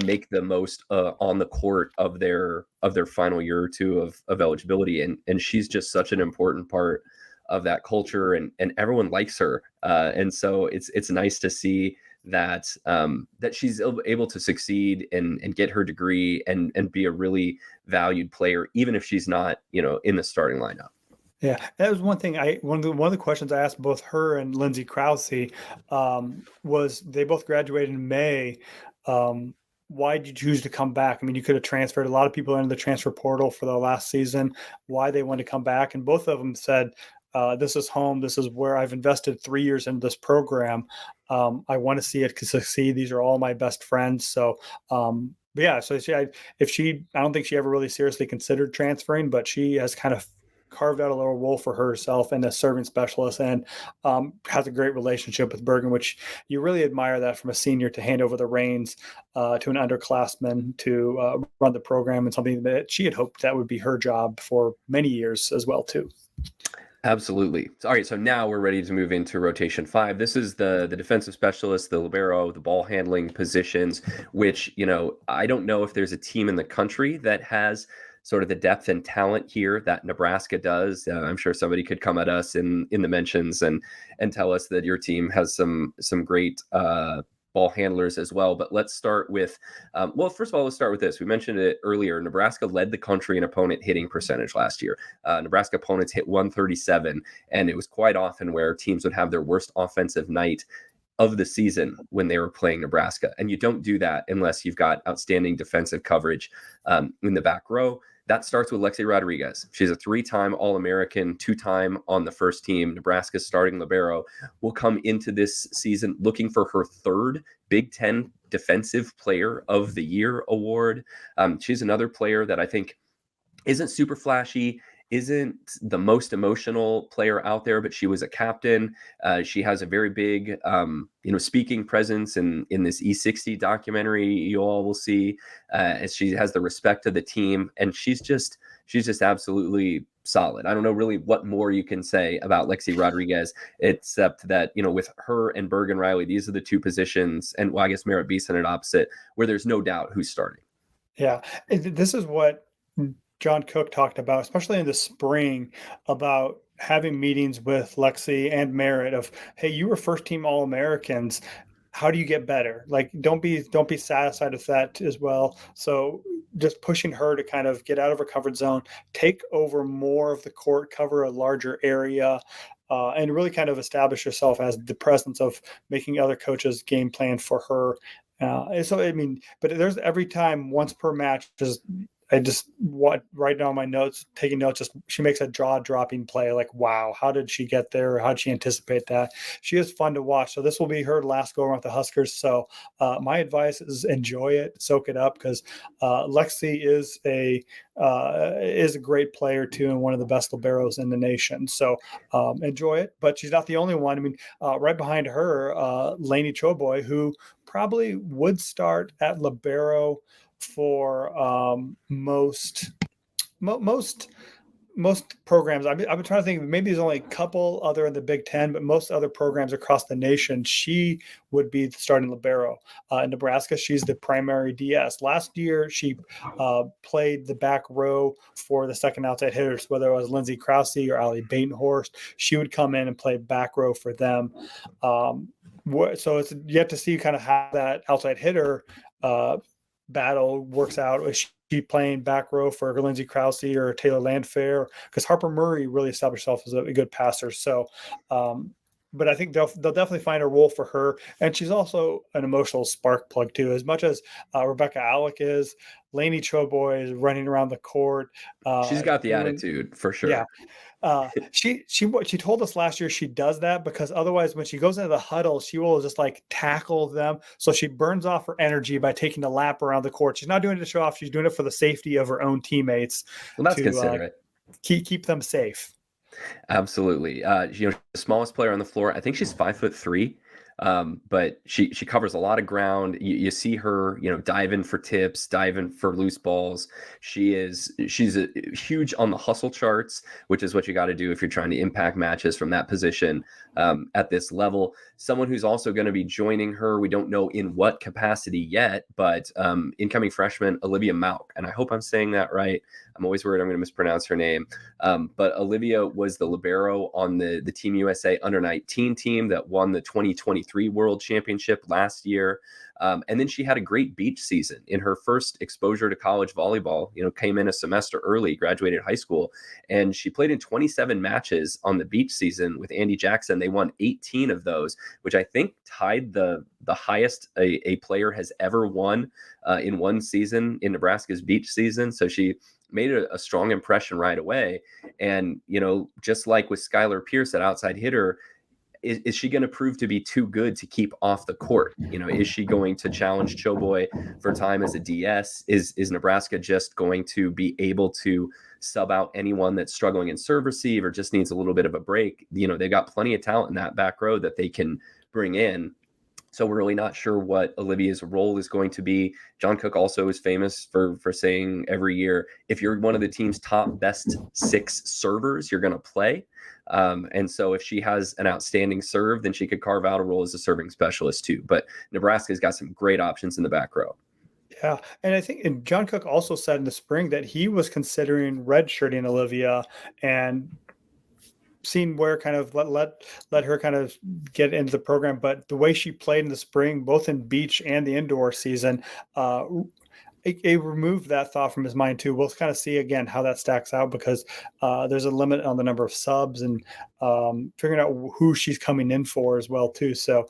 make the most on the court of their final year or two of eligibility. And she's just such an important part of that culture, and everyone likes her. And so it's nice to see that that she's able to succeed and get her degree and be a really valued player, even if she's not, in the starting lineup. Yeah, that was one thing. One of the questions I asked both her and Lindsay Krause was they both graduated in May. Why did you choose to come back? I mean, you could have transferred. A lot of people into the transfer portal for the last season. Why they wanted to come back, and both of them said, "This is home. This is where I've invested 3 years into this program. I want to see it succeed. These are all my best friends." So. Yeah, so I don't think she ever really seriously considered transferring, but she has kind of carved out a little role for herself and a serving specialist, and has a great relationship with Bergen, which you really admire that from a senior to hand over the reins to an underclassman to run the program, and something that she had hoped that would be her job for many years as well too. Absolutely. All right, so now we're ready to move into rotation 5. This is the defensive specialist, the libero, the ball handling positions, which, I don't know if there's a team in the country that has sort of the depth and talent here that Nebraska does. I'm sure somebody could come at us in the mentions and tell us that your team has some great ball handlers as well. But let's start with, first of all, let's start with this. We mentioned it earlier. Nebraska led the country in opponent hitting percentage last year. Nebraska opponents hit 137, and it was quite often where teams would have their worst offensive night of the season when they were playing Nebraska. And you don't do that unless you've got outstanding defensive coverage in the back row. That starts with Lexi Rodriguez. She's a 3-time All-American, 2-time on the first team. Nebraska's starting libero will come into this season looking for her 3rd Big Ten Defensive Player of the Year award. She's another player that I think isn't super flashy, isn't the most emotional player out there, but she was a captain. She has a very big, speaking presence in this E60 documentary you all will see. And she has the respect of the team, and she's just absolutely solid. I don't know really what more you can say about Lexi Rodriguez, except that, with her and Bergen Riley, these are the two positions, and I guess Merritt Beeson at opposite, where there's no doubt who's starting. Yeah, this is what John Cook talked about, especially in the spring, about having meetings with Lexi and Merritt of, hey, you were first team All-Americans. How do you get better? Like, don't be satisfied with that as well. So just pushing her to kind of get out of her comfort zone, take over more of the court, cover a larger area, and really kind of establish herself as the presence of making other coaches game plan for her. But there's every time once per match, I just write down my notes, taking notes. Just she makes a jaw-dropping play. Like, wow, how did she get there? How did she anticipate that? She is fun to watch. So this will be her last go around with the Huskers. So my advice is enjoy it, soak it up, because Lexi is a great player too, and one of the best liberos in the nation. So enjoy it. But she's not the only one. I mean, right behind her, Lainey Choboy, who probably would start at libero for most programs. I've been trying to think, maybe there's only a couple other in the Big Ten, but most other programs across the nation, she would be the starting libero. In Nebraska, she's the primary DS. Last year, she played the back row for the second outside hitters, whether it was Lindsay Krause or Ali Batenhorst. She would come in and play back row for them. So it's yet to see kind of how that outside hitter battle works out. Is she playing back row for Lindsay Krause or Taylor Landfair? Because Harper Murray really established herself as a good passer. So, but I think they'll definitely find a role for her. And she's also an emotional spark plug too. As much as Rebecca Alec is, Lainey Choboy is running around the court. She's got the attitude for sure. Yeah. She told us last year she does that because otherwise when she goes into the huddle, she will just like tackle them. So she burns off her energy by taking a lap around the court. She's not doing it to show off. She's doing it for the safety of her own teammates. Well, that's considerate. Keep them safe. Absolutely. The smallest player on the floor, I think she's 5'3". But she covers a lot of ground. You see her, dive in for tips, dive in for loose balls. She's huge on the hustle charts, which is what you got to do if you're trying to impact matches from that position at this level. Someone who's also going to be joining her, we don't know in what capacity yet, but incoming freshman Olivia Mauk, and I hope I'm saying that right. I'm always worried I'm going to mispronounce her name. But Olivia was the libero on the Team USA Under-19 team that won the 2023 U23 World Championship last year. And then she had a great beach season in her first exposure to college volleyball, came in a semester early, graduated high school, and she played in 27 matches on the beach season with Andy Jackson. They won 18 of those, which I think tied the highest a player has ever won in one season in Nebraska's beach season. So she made a strong impression right away. And, just like with Skylar Pierce at outside hitter, is she going to prove to be too good to keep off the court? Is she going to challenge Choboy for time as a DS? Is Nebraska just going to be able to sub out anyone that's struggling in serve receive or just needs a little bit of a break? They've got plenty of talent in that back row that they can bring in. So we're really not sure what Olivia's role is going to be. John Cook also is famous for saying every year, if you're one of the team's top best 6 servers, you're going to play. And so if she has an outstanding serve, then she could carve out a role as a serving specialist too. But Nebraska's got some great options in the back row. Yeah. And I think and John Cook also said in the spring that he was considering redshirting Olivia and seen where kind of let her kind of get into the program. But the way she played in the spring, both in beach and the indoor season, it removed that thought from his mind too. We'll kind of see again how that stacks out because there's a limit on the number of subs and figuring out who she's coming in for as well too. So,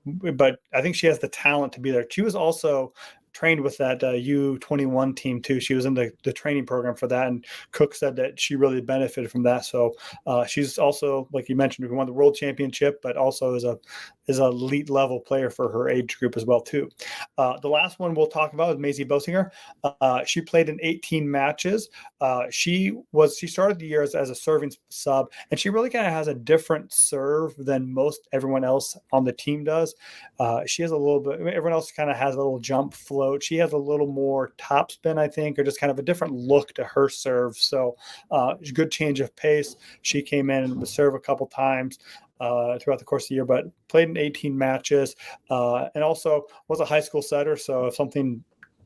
but I think she has the talent to be there. She was also trained with that U21 team too. She was in the training program for that, and Cook said that she really benefited from that. So she's also, like you mentioned, won the world championship, but also is a elite level player for her age group as well too. The last one we'll talk about is Maisie Bosinger. She played in 18 matches. She started the year as a serving sub, and she really kind of has a different serve than most everyone else on the team does. She has a little bit. Everyone else kind of has a little jump float. She has a little more topspin, I think, or just kind of a different look to her serve. So good change of pace. She came in and serve a couple times throughout the course of the year, but played in 18 matches and also was a high school setter. So if something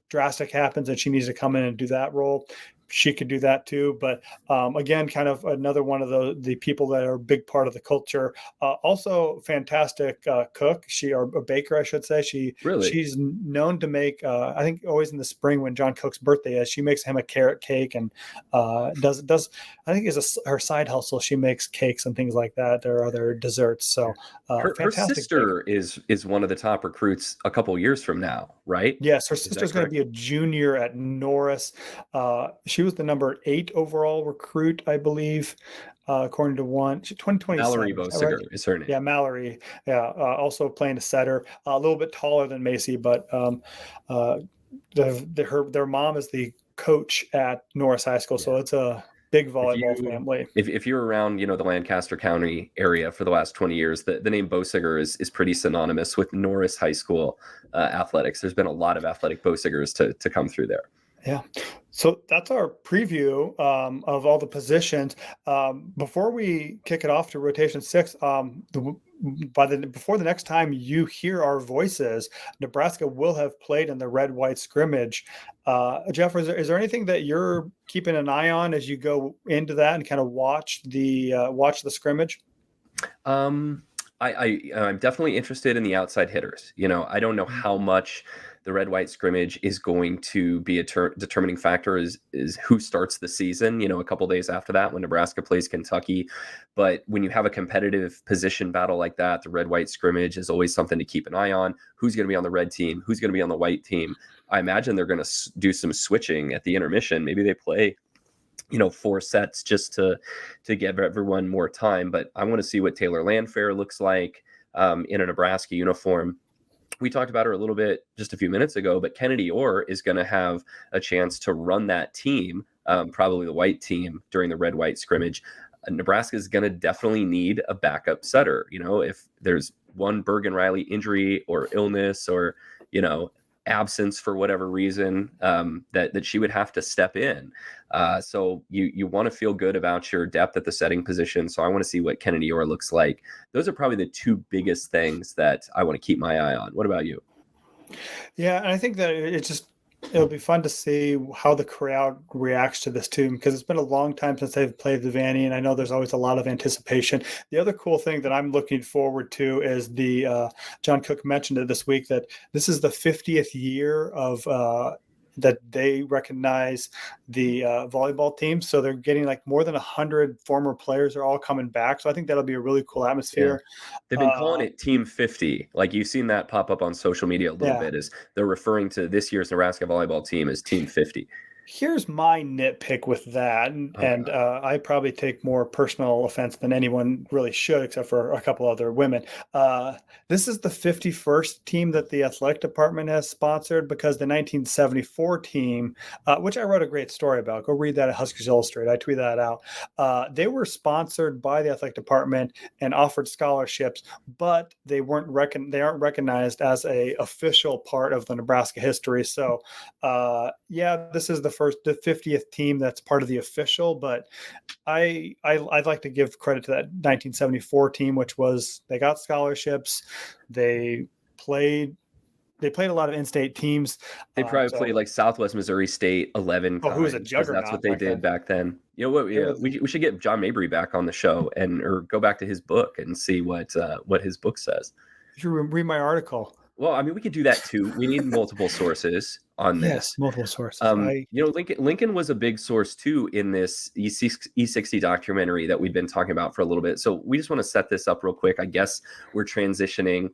drastic happens and she needs to come in and do that role, she could do that too. But again, kind of another one of the people that are a big part of the culture. Also fantastic cook. Or a baker, I should say. She's known to make, I think always in the spring when John Cook's birthday is, she makes him a carrot cake and does I think is her side hustle. She makes cakes and things like that. There are other desserts. So her sister is one of the top recruits a couple years from now, right? Yes, her sister's going to be a junior at Norris. She was the number 8 overall recruit, I believe, according to 2027. Mallory Bosinger is her name. Yeah, Mallory. Yeah, also playing a setter, a little bit taller than Macy, but their mom is the coach at Norris High School, so it's a big volleyball family. If you're around, the Lancaster County area for the last 20 years, the name Bosinger is pretty synonymous with Norris High School athletics. There's been a lot of athletic Bosigers to come through there. Yeah. So that's our preview of all the positions. Before we kick it off to rotation 6, before the next time you hear our voices, Nebraska will have played in the red-white scrimmage. Jeff, is there anything that you're keeping an eye on as you go into that and kind of watch the scrimmage? I'm definitely interested in the outside hitters. I don't know how much the red-white scrimmage is going to be a determining factor is who starts the season, a couple days after that when Nebraska plays Kentucky. But when you have a competitive position battle like that, the red-white scrimmage is always something to keep an eye on. Who's going to be on the red team? Who's going to be on the white team? I imagine they're going to do some switching at the intermission. Maybe they play 4 sets just to give everyone more time. But I want to see what Taylor Landfair looks like in a Nebraska uniform. We talked about her a little bit just a few minutes ago, but Kennedy Orr is going to have a chance to run that team, probably the white team, during the red-white scrimmage. Nebraska is going to definitely need a backup setter. If there's one Bergen Riley injury or illness or, absence for whatever reason, that she would have to step in. So you want to feel good about your depth at the setting position. So I want to see what Kennedy Orr looks like. Those are probably the 2 biggest things that I want to keep my eye on. What about you? Yeah, and I think that it's just It'll be fun to see how the crowd reacts to this too, because it's been a long time since they've played the Vanny, and I know there's always a lot of anticipation. The other cool thing that I'm looking forward to is John Cook mentioned it this week, that this is the 50th year of that they recognize the volleyball team. So they're getting like more than 100 former players are all coming back. So I think that'll be a really cool atmosphere. Yeah. They've been calling it Team 50. Like you've seen that pop up on social media a little bit, as they're referring to this year's Nebraska volleyball team as Team 50. Here's my nitpick with that, and I probably take more personal offense than anyone really should, except for a couple other women. This is the 51st team that the athletic department has sponsored, because the 1974 team, which I wrote a great story about, go read that at Huskers Illustrated. I tweeted that out. They were sponsored by the athletic department and offered scholarships, but they aren't recognized as a official part of the Nebraska history. So, this is the 50th team that's part of the official, but I'd like to give credit to that 1974 team, which was, they got scholarships, they played a lot of in-state teams. They probably played like Southwest Missouri State 11 times. Who was a juggernaut? That's what they did back then. You know what? Yeah, we should get John Mabry back on the show or go back to his book and see what his book says. You should read my article. Well, I mean, we could do that too. We need multiple sources on this. Yes, multiple sources. Lincoln was a big source too in this E60 documentary that we've been talking about for a little bit. So we just want to set this up real quick. I guess we're transitioning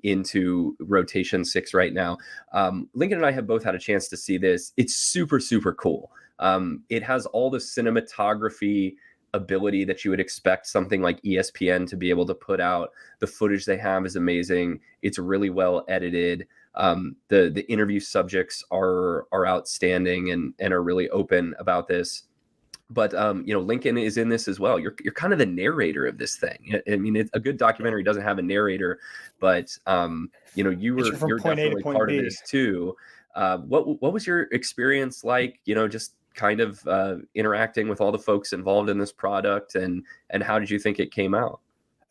into rotation 6 right now. Lincoln and I have both had a chance to see this. It's super, super cool. It has all the cinematography ability that you would expect something like ESPN to be able to put out. The footage they have is amazing. It's really well edited. The interview subjects are outstanding and are really open about this. But Lincoln is in this as well. You're kind of the narrator of this thing. I mean, a good documentary doesn't have a narrator, but you're definitely part of this too. What was your experience like? Just kind of interacting with all the folks involved in this product, and how did you think it came out?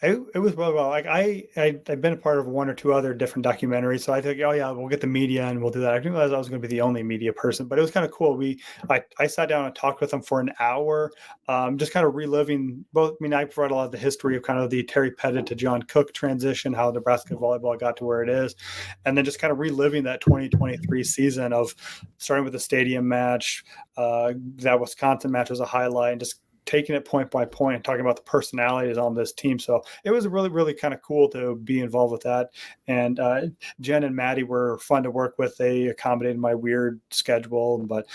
It was really well. Like I've been a part of one or two other different documentaries, so I think, we'll get the media and we'll do that. I didn't realize I was going to be the only media person, but it was kind of cool. I sat down and talked with them for an hour, just kind of reliving both. I mean, I provided a lot of the history of kind of the Terry Pettit to John Cook transition, how Nebraska volleyball got to where it is, and then just kind of reliving that 2023 season of starting with the stadium match. That Wisconsin match was a highlight, and just taking it point by point and talking about the personalities on this team. So it was really, really kind of cool to be involved with that. And Jen and Maddie were fun to work with. They accommodated my weird schedule, but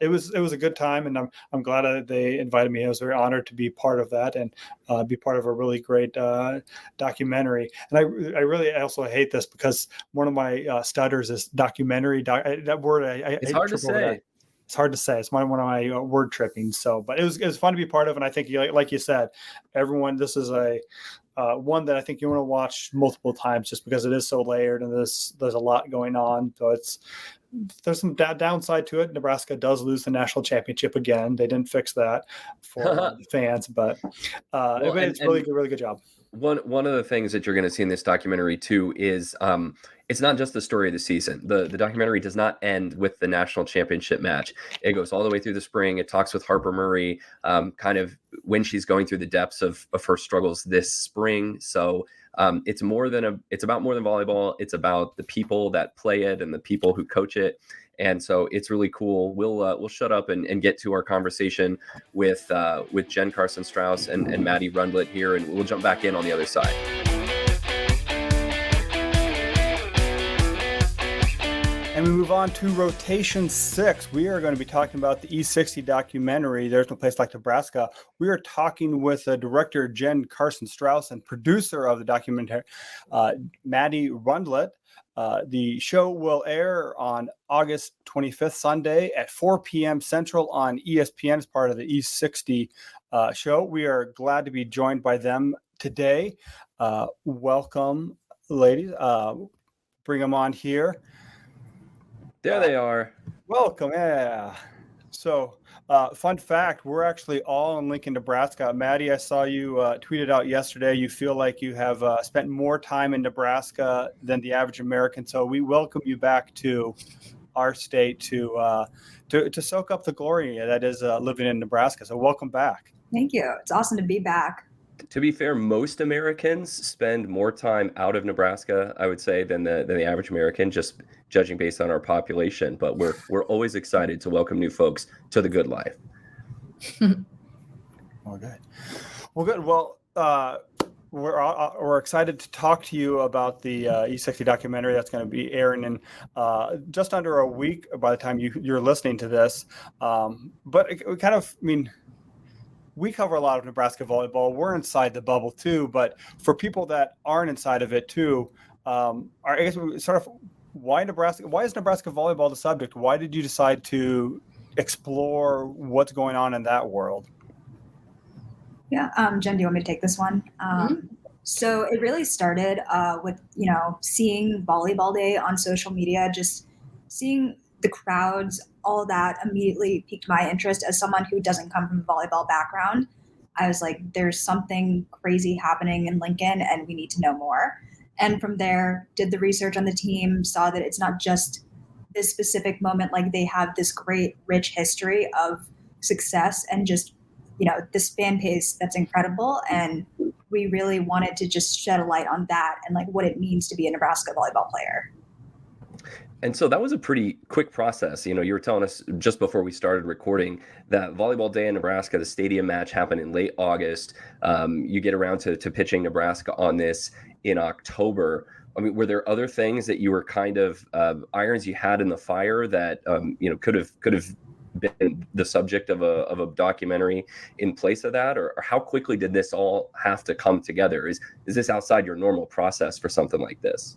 it was a good time. And I'm glad that they invited me. I was very honored to be part of that and be part of a really great documentary. And I really also hate this, because one of my stutters is documentary. That word, it's hard to say. It's hard to say. It's one of my word tripping. So, but it was fun to be part of. And I think, like you said, everyone, this is a one that I think you want to watch multiple times, just because it is so layered and there's a lot going on. So there's some downside to it. Nebraska does lose the national championship again. They didn't fix that for the fans, but it's really good job. One of the things that you're going to see in this documentary too is it's not just the story of the season. The documentary does not end with the national championship match. It goes all the way through the spring. It talks with Harper Murray, kind of when she's going through the depths of her struggles this spring. So it's about more than volleyball. It's about the people that play it and the people who coach it. And so it's really cool. We'll shut up and get to our conversation with Jen Karson-Strauss and Maddie Rundlett here, and we'll jump back in on the other side. And we move on to rotation 6. We are going to be talking about the E60 documentary, There's No Place Like Nebraska. We are talking with director Jen Karson-Strauss and producer of the documentary, Maddie Rundlett. The show will air on August 25th, Sunday at 4 p.m. Central on ESPN as part of the E60 show. We are glad to be joined by them today. Welcome, ladies. Bring them on here. There they are. Welcome. Yeah. So, fun fact, we're actually all in Lincoln, Nebraska. Maddie, I saw you tweeted out yesterday. You feel like you have spent more time in Nebraska than the average American. So we welcome you back to our state to soak up the glory that is living in Nebraska. So welcome back. Thank you. It's awesome to be back. To be fair, most Americans spend more time out of Nebraska, I would say, than the average American, just judging based on our population. But we're always excited to welcome new folks to the good life. Well, good. Well, we're excited to talk to you about the E60 documentary that's going to be airing in just under a week by the time you're listening to this. But it kind of, I mean, we cover a lot of Nebraska volleyball. We're inside the bubble too, but for people that aren't inside of it too, I guess we sort of why is Nebraska volleyball the subject? Why did you decide to explore what's going on in that world? Yeah, Jen, do you want me to take this one? So it really started with, seeing Volleyball Day on social media, just seeing the crowds, all that immediately piqued my interest as someone who doesn't come from a volleyball background. I was like, there's something crazy happening in Lincoln and we need to know more. And from there, did the research on the team, saw that it's not just this specific moment, like they have this great, rich history of success and just, this fan base that's incredible. And we really wanted to just shed a light on that and like what it means to be a Nebraska volleyball player. And so that was a pretty quick process. You were telling us just before we started recording that Volleyball Day in Nebraska, the stadium match happened in late August. You get around to pitching Nebraska on this in October. I mean, were there other things that you were kind of irons you had in the fire that could have been the subject of a documentary in place of that, or how quickly did this all have to come together? Is this outside your normal process for something like this?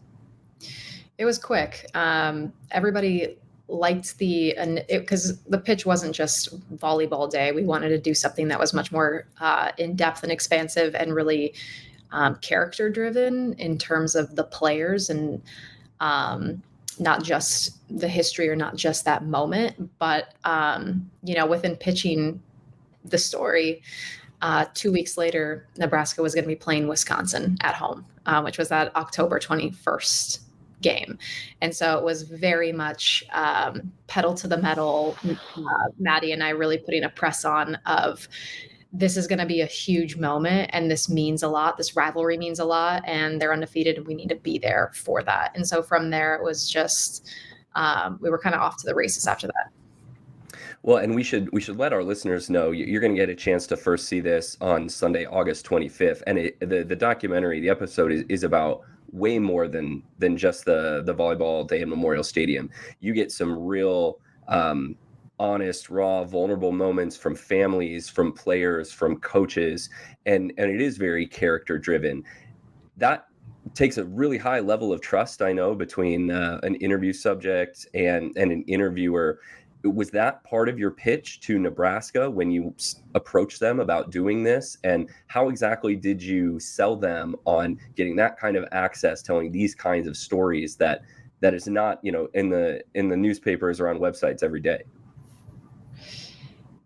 It was quick. Everybody liked because the pitch wasn't just Volleyball Day. We wanted to do something that was much more in depth and expansive and really character driven in terms of the players and not just the history or not just that moment, but within pitching the story, 2 weeks later, Nebraska was going to be playing Wisconsin at home, which was that October 21st game. And so it was very much pedal to the metal. Maddie and I really putting a press on of this is going to be a huge moment and this means a lot. This rivalry means a lot and they're undefeated and we need to be there for that. And so from there, it was just, we were kind of off to the races after that. Well, and we should let our listeners know you're going to get a chance to first see this on Sunday, August 25th. And the documentary, the episode is about way more than just the Volleyball Day in Memorial Stadium. You get some real honest, raw, vulnerable moments from families, from players, from coaches, and it is very character driven. That takes a really high level of trust, I know, between an interview subject and an interviewer. Was that part of your pitch to Nebraska when you approached them about doing this? And how exactly did you sell them on getting that kind of access, telling these kinds of stories that is not, in the newspapers or on websites every day?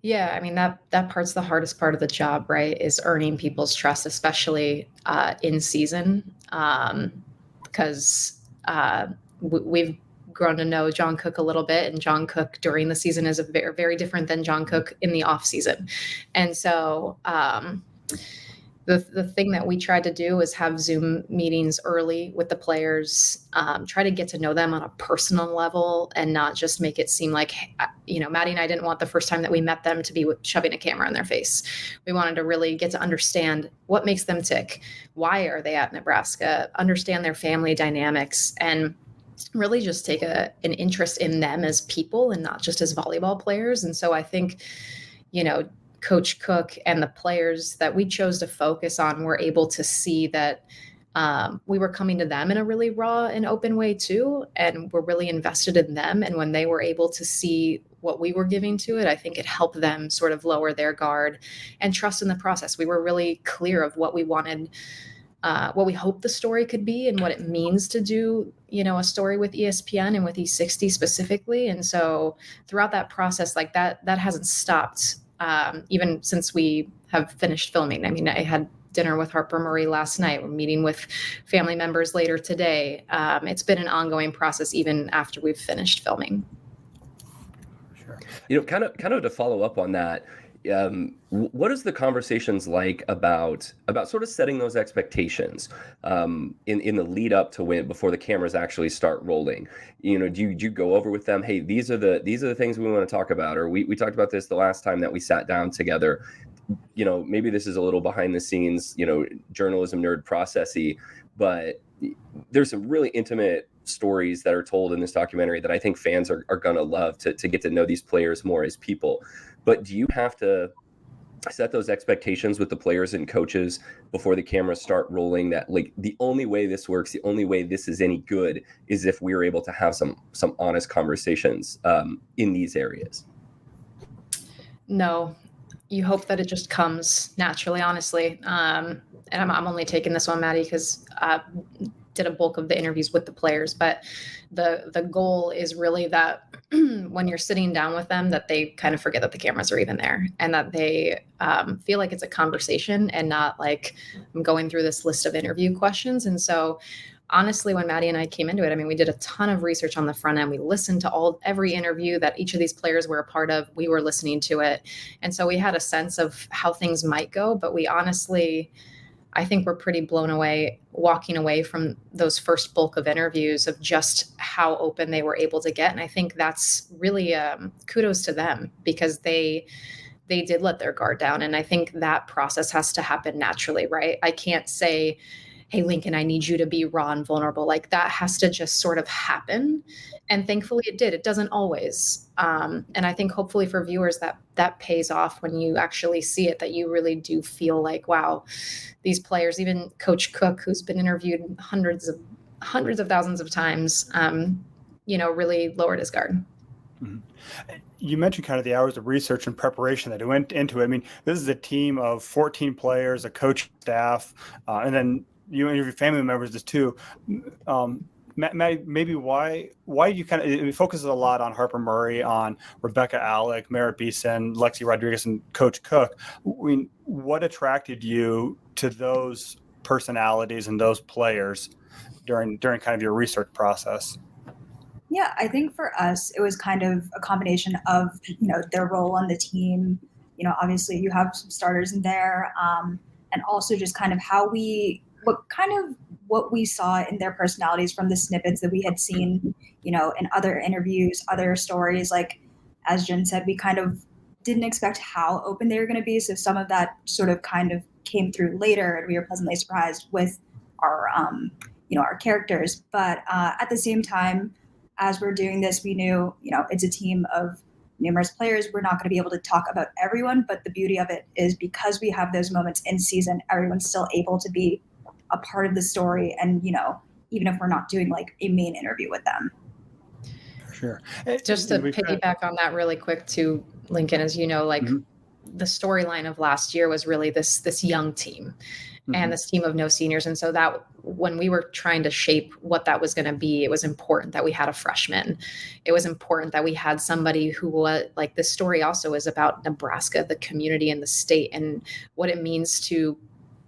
Yeah, I mean, that part's the hardest part of the job, right? Is earning people's trust, especially in season, because we've grown to know John Cook a little bit, and John Cook during the season is very, very different than John Cook in the off season. And so the thing that we tried to do is have Zoom meetings early with the players, try to get to know them on a personal level and not just make it seem like, Maddie and I didn't want the first time that we met them to be shoving a camera in their face. We wanted to really get to understand what makes them tick. Why are they at Nebraska? Understand their family dynamics and really just take an interest in them as people and not just as volleyball players. And so I think, Coach Cook and the players that we chose to focus on were able to see that we were coming to them in a really raw and open way too. And we're really invested in them. And when they were able to see what we were giving to it, I think it helped them sort of lower their guard and trust in the process. We were really clear of what we wanted, what we hoped the story could be and what it means to do, a story with ESPN and with E60 specifically. And so throughout that process, like that hasn't stopped. Even since we have finished filming. I mean, I had dinner with Harper Murray last night. We're meeting with family members later today. It's been an ongoing process even after we've finished filming. Kind of to follow up on that, what is the conversations like about sort of setting those expectations in the lead up to when before the cameras actually start rolling? Do you go over with them, hey, these are the things we want to talk about, or we talked about this the last time that we sat down together. Maybe this is a little behind the scenes, journalism nerd processy, but there's some really intimate stories that are told in this documentary that I think fans are going to love to get to know these players more as people. But do you have to set those expectations with the players and coaches before the cameras start rolling, that like the only way this works, the only way this is any good is if we're able to have some honest conversations in these areas? No, you hope that it just comes naturally, honestly. And I'm only taking this one, Maddie, because I did a bulk of the interviews with the players, but the goal is really that when you're sitting down with them, that they kind of forget that the cameras are even there, and that they feel like it's a conversation and not like I'm going through this list of interview questions. And so honestly, when Maddie and I came into it, I mean, we did a ton of research on the front end. We listened to every interview that each of these players were a part of. We were listening to it. And so we had a sense of how things might go, but we honestly, I think we're pretty blown away walking away from those first bulk of interviews of just how open they were able to get. And I think that's really kudos to them, because they did let their guard down. And I think that process has to happen naturally, right? I can't say, hey, Lincoln, I need you to be raw and vulnerable. Like that has to just sort of happen. And thankfully it did. It doesn't always. And I think hopefully for viewers that pays off when you actually see it, that you really do feel like, wow, these players, even Coach Cook, who's been interviewed hundreds of thousands of times, really lowered his guard. Mm-hmm. You mentioned kind of the hours of research and preparation that went into it. I mean, this is a team of 14 players, a coach staff, and then you interview family members too. Maddie, maybe why you kind of, it focuses a lot on Harper Murray, on Rebecca Alec, Merritt Beeson, Lexi Rodriguez, and Coach Cook. I mean, what attracted you to those personalities and those players during kind of your research process? Yeah, I think for us, it was kind of a combination of, their role on the team. Obviously you have some starters in there, and also just kind of what we saw in their personalities from the snippets that we had seen, in other interviews, other stories. Like, as Jen said, we kind of didn't expect how open they were going to be. So some of that sort of kind of came through later, and we were pleasantly surprised with our, our characters. But at the same time, as we're doing this, we knew, it's a team of numerous players. We're not going to be able to talk about everyone, but the beauty of it is because we have those moments in season, everyone's still able to be a part of the story. And, even if we're not doing like a main interview with them. For sure. Just to piggyback on that really quick too, Lincoln, as you know, like the storyline of last year was really this young team and this team of no seniors. And so that when we were trying to shape what that was going to be, it was important that we had a freshman. It was important that we had somebody who was like, this story also is about Nebraska, the community and the state, and what it means to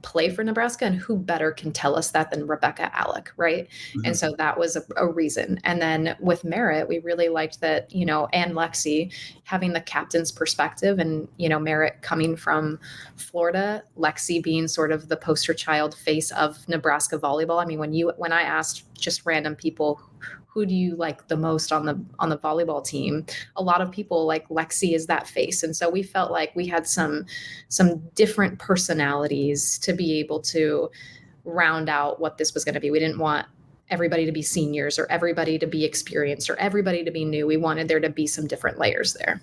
play for Nebraska, and who better can tell us that than Rebecca Alec, right? And so that was a reason. And then with Merritt, we really liked that, and Lexi having the captain's perspective, and, Merritt coming from Florida, Lexi being sort of the poster child face of Nebraska volleyball. I mean, when I asked just random people, who do you like the most on the volleyball team? A lot of people like Lexi is that face. And so we felt like we had some different personalities to be able to round out what this was going to be. We didn't want everybody to be seniors or everybody to be experienced or everybody to be new. We wanted there to be some different layers there.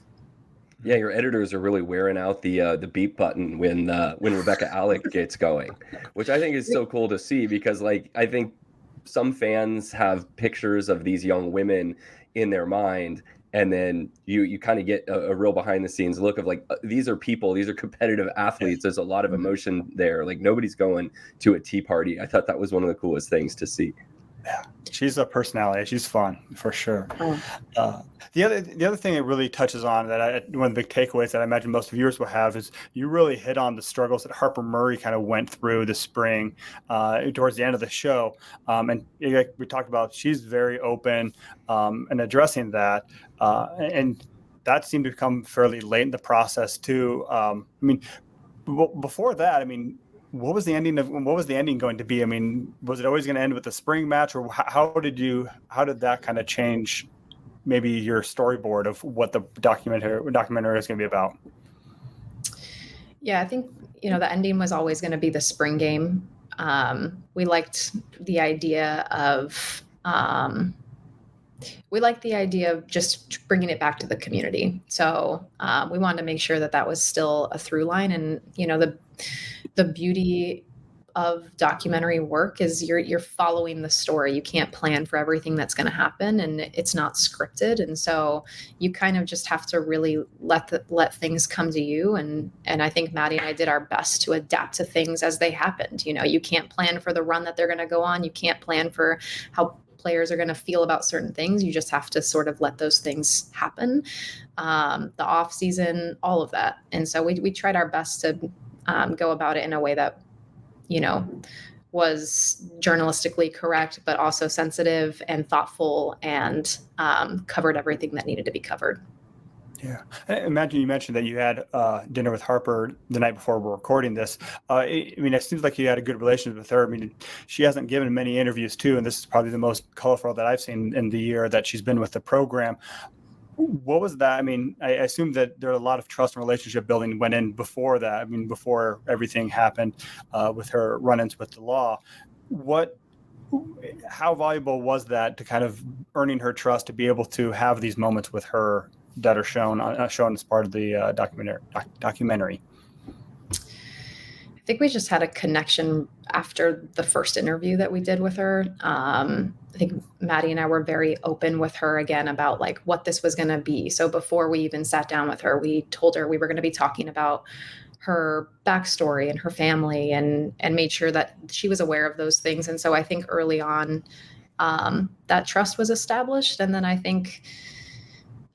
Yeah, your editors are really wearing out the beep button when Rebecca Alec gets going, which I think is so cool to see, because I think some fans have pictures of these young women in their mind, and then you kind of get a real behind the scenes look of like, these are people, these are competitive athletes. There's a lot of emotion there. Like, nobody's going to a tea party. I thought that was one of the coolest things to see. Yeah, she's a personality. She's fun for sure. The other thing it really touches on, one of the big takeaways that I imagine most viewers will have, is you really hit on the struggles that Harper Murray kind of went through this spring towards the end of the show. And like we talked about, she's very open in addressing that. And that seemed to come fairly late in the process too. I mean, before that, I mean, what was the ending going to be? I mean, was it always going to end with the spring match, or how did that kind of change maybe your storyboard of what the documentary is going to be about? Yeah, I think, the ending was always going to be the spring game. We liked the idea of just bringing it back to the community. So we wanted to make sure that was still a through line. And, the beauty of documentary work is you're following the story. You can't plan for everything that's going to happen, and it's not scripted. And so you kind of just have to really let things come to you. And I think Maddie and I did our best to adapt to things as they happened. You can't plan for the run that they're going to go on. You can't plan for how players are going to feel about certain things. You just have to sort of let those things happen. The off season, all of that. And so we tried our best to go about it in a way that, was journalistically correct, but also sensitive and thoughtful, and covered everything that needed to be covered. Yeah. I imagine you mentioned that you had dinner with Harper the night before we're recording this. I mean, it seems like you had a good relationship with her. I mean, she hasn't given many interviews too, and this is probably the most colorful that I've seen in the year that she's been with the program. What was that? I mean, I assume that there are a lot of trust and relationship building went in before that. I mean, before everything happened with her run-ins with the law. How valuable was that to kind of earning her trust to be able to have these moments with her that are shown as part of the documentary? I think we just had a connection after the first interview that we did with her. I think Maddie and I were very open with her again about like what this was going to be. So before we even sat down with her, we told her we were going to be talking about her backstory and her family, and made sure that she was aware of those things. And so I think early on, that trust was established. And then I think,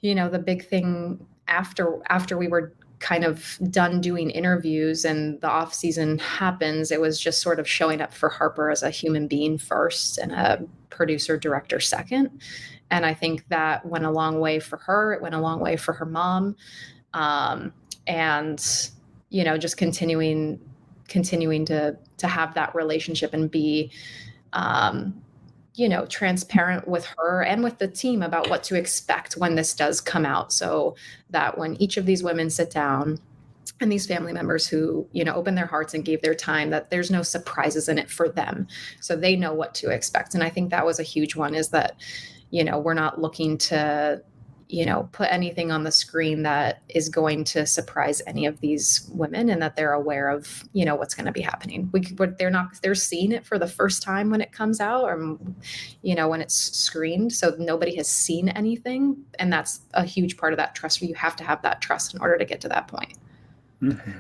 the big thing after we were kind of done doing interviews and the off season happens, it was just sort of showing up for Harper as a human being first and a producer director second. And I think that went a long way for her. It went a long way for her mom. And, just continuing to have that relationship and be, transparent with her and with the team about what to expect when this does come out, so that when each of these women sit down and these family members who, open their hearts and gave their time, that there's no surprises in it for them. So they know what to expect. And I think that was a huge one, is that, we're not looking to, put anything on the screen that is going to surprise any of these women, and that they're aware of, what's going to be happening. They're seeing it for the first time when it comes out, or, when it's screened. So nobody has seen anything. And that's a huge part of that trust. You have to have that trust in order to get to that point. Mm-hmm.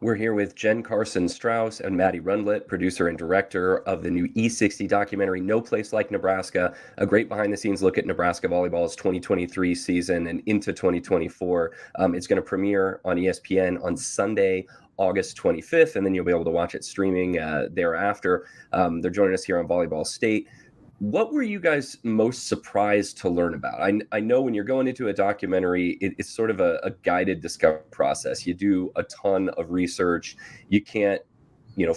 We're here with Jen Karson-Strauss and Maddie Rundlett, producer and director of the new E60 documentary, No Place Like Nebraska, a great behind-the-scenes look at Nebraska volleyball's 2023 season and into 2024. It's going to premiere on ESPN on Sunday, August 25th, and then you'll be able to watch it streaming thereafter. They're joining us here on Volleyball State. What were you guys most surprised to learn about? I know when you're going into a documentary, it's sort of a guided discovery process. You do a ton of research. You can't,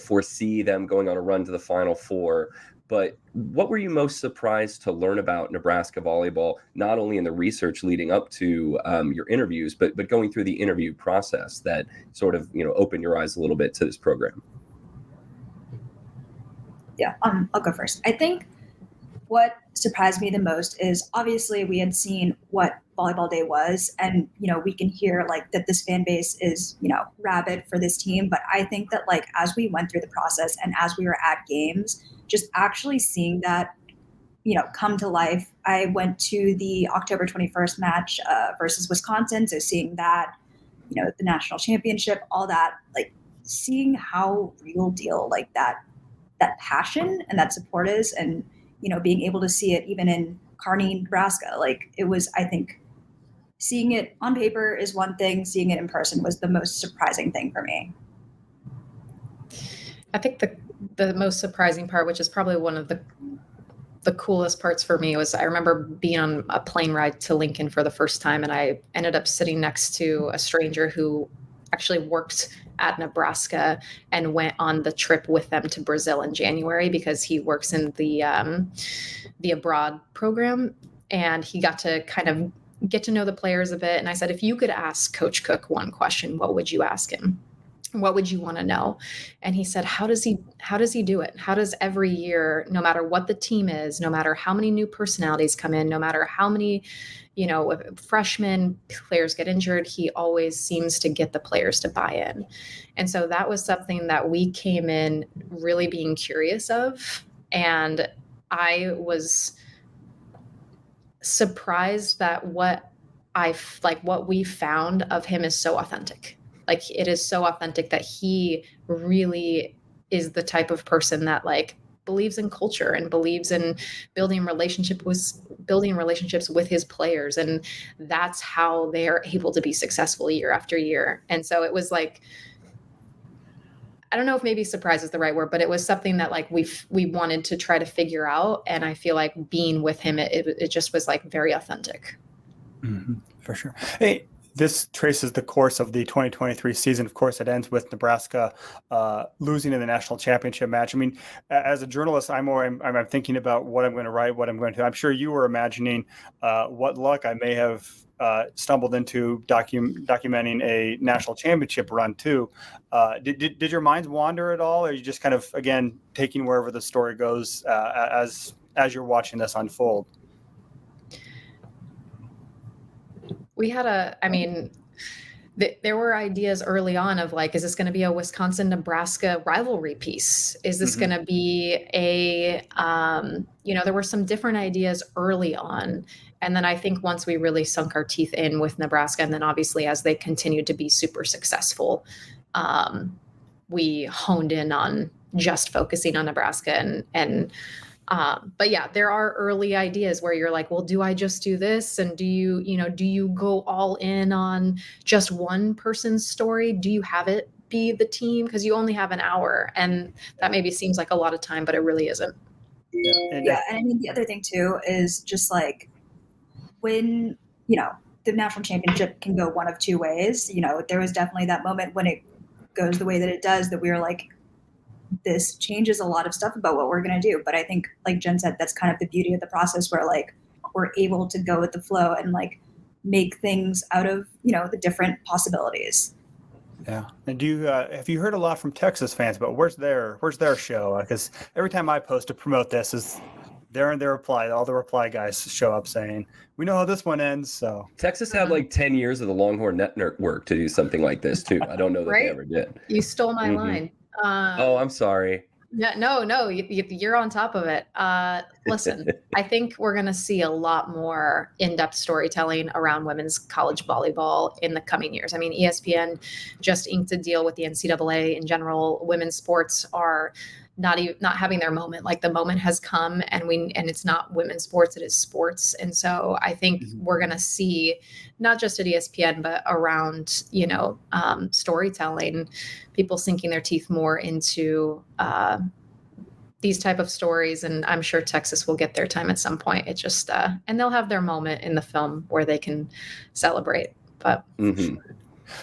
foresee them going on a run to the Final Four. But what were you most surprised to learn about Nebraska volleyball, not only in the research leading up to your interviews, but going through the interview process that sort of, opened your eyes a little bit to this program? Yeah, I'll go first. I think what surprised me the most is obviously we had seen what Volleyball Day was, and we can hear like that this fan base is rabid for this team. But I think that like as we went through the process and as we were at games, just actually seeing that come to life. I went to the October 21st match versus Wisconsin, so seeing that the national championship, all that, like seeing how real deal like that passion and that support is, and being able to see it even in Kearney, Nebraska. Like it was, I think, seeing it on paper is one thing, seeing it in person was the most surprising thing for me. I think the most surprising part, which is probably one of the the coolest parts for me was I remember being on a plane ride to Lincoln for the first time, and I ended up sitting next to a stranger who actually worked at Nebraska and went on the trip with them to Brazil in January because he works in the abroad program, and he got to kind of get to know the players a bit. And I said, if you could ask Coach Cook one question, what would you ask him? What would you want to know? And he said, how does he do it? How does every year, no matter what the team is, no matter how many new personalities come in, no matter how many, freshmen players get injured, he always seems to get the players to buy in. And so that was something that we came in really being curious of. And I was surprised that what we found of him is so authentic. Like, it is so authentic that he really is the type of person that believes in culture and believes in building relationships with his players. And that's how they are able to be successful year after year. And so it was I don't know if maybe surprise is the right word, but it was something that we wanted to try to figure out. And I feel like being with him, it just was very authentic. Mm-hmm, for sure. Hey, this traces the course of the 2023 season. Of course, it ends with Nebraska losing in the national championship match. I mean, as a journalist, I'm thinking about what I'm going to write, what I'm going to. I'm sure you were imagining what luck I may have stumbled into documenting a national championship run too. Did your minds wander at all, or are you just kind of again taking wherever the story goes as you're watching this unfold? We had there were ideas early on of is this going to be a Wisconsin-Nebraska rivalry piece? Is this going to be there were some different ideas early on. And then I think once we really sunk our teeth in with Nebraska, and then obviously as they continued to be super successful, we honed in on just focusing on Nebraska but yeah, there are early ideas where you're well, do I just do this? And do you go all in on just one person's story? Do you have it be the team? Because you only have an hour, and that maybe seems like a lot of time, but it really isn't. Yeah. And I mean, the other thing too is just when, the national championship can go one of two ways. There was definitely that moment when it goes the way that it does that we were this changes a lot of stuff about what we're going to do. But I think, like Jen said, that's kind of the beauty of the process where we're able to go with the flow and make things out of, the different possibilities. Yeah. And have you heard a lot from Texas fans about where's their show? Because every time I post to promote this is their reply, all the reply guys show up saying, we know how this one ends. So Texas had 10 years of the Longhorn Network to do something like this too. I don't know that they ever did. You stole my line. I'm sorry. Yeah, no, you're on top of it. Listen, I think we're going to see a lot more in-depth storytelling around women's college volleyball in the coming years. I mean, ESPN just inked a deal with the NCAA in general. Women's sports are not having their moment. The moment has come, and it's not women's sports, it is sports. And so I think we're going to see, not just at ESPN, but around, storytelling, people sinking their teeth more into these type of stories. And I'm sure Texas will get their time at some point. It just, and they'll have their moment in the film where they can celebrate. But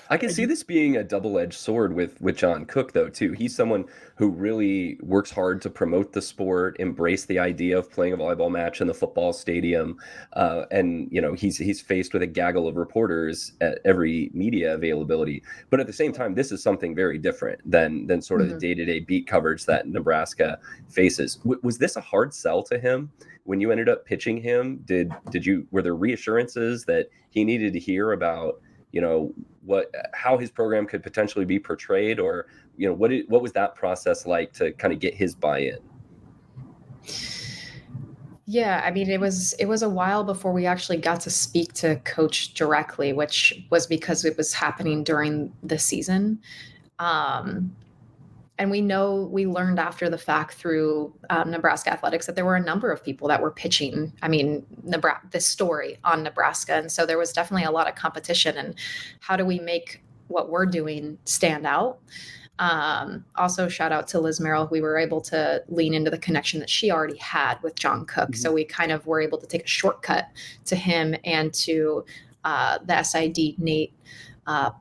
I can see this being a double-edged sword with John Cook, though, too. He's someone who really works hard to promote the sport, embrace the idea of playing a volleyball match in the football stadium. And, he's faced with a gaggle of reporters at every media availability. But at the same time, this is something very different than sort of the day-to-day beat coverage that Nebraska faces. Was this a hard sell to him when you ended up pitching him? Were there reassurances that he needed to hear about, how his program could potentially be portrayed, or, what was that process like to kind of get his buy-in? Yeah, I mean, it was a while before we actually got to speak to Coach directly, which was because it was happening during the season. And we learned after the fact through Nebraska Athletics that there were a number of people that were pitching, this story on Nebraska. And so there was definitely a lot of competition. And how do we make what we're doing stand out? Also, shout out to Liz Merrill. We were able to lean into the connection that she already had with John Cook. Mm-hmm. So we kind of were able to take a shortcut to him and to the SID, Nate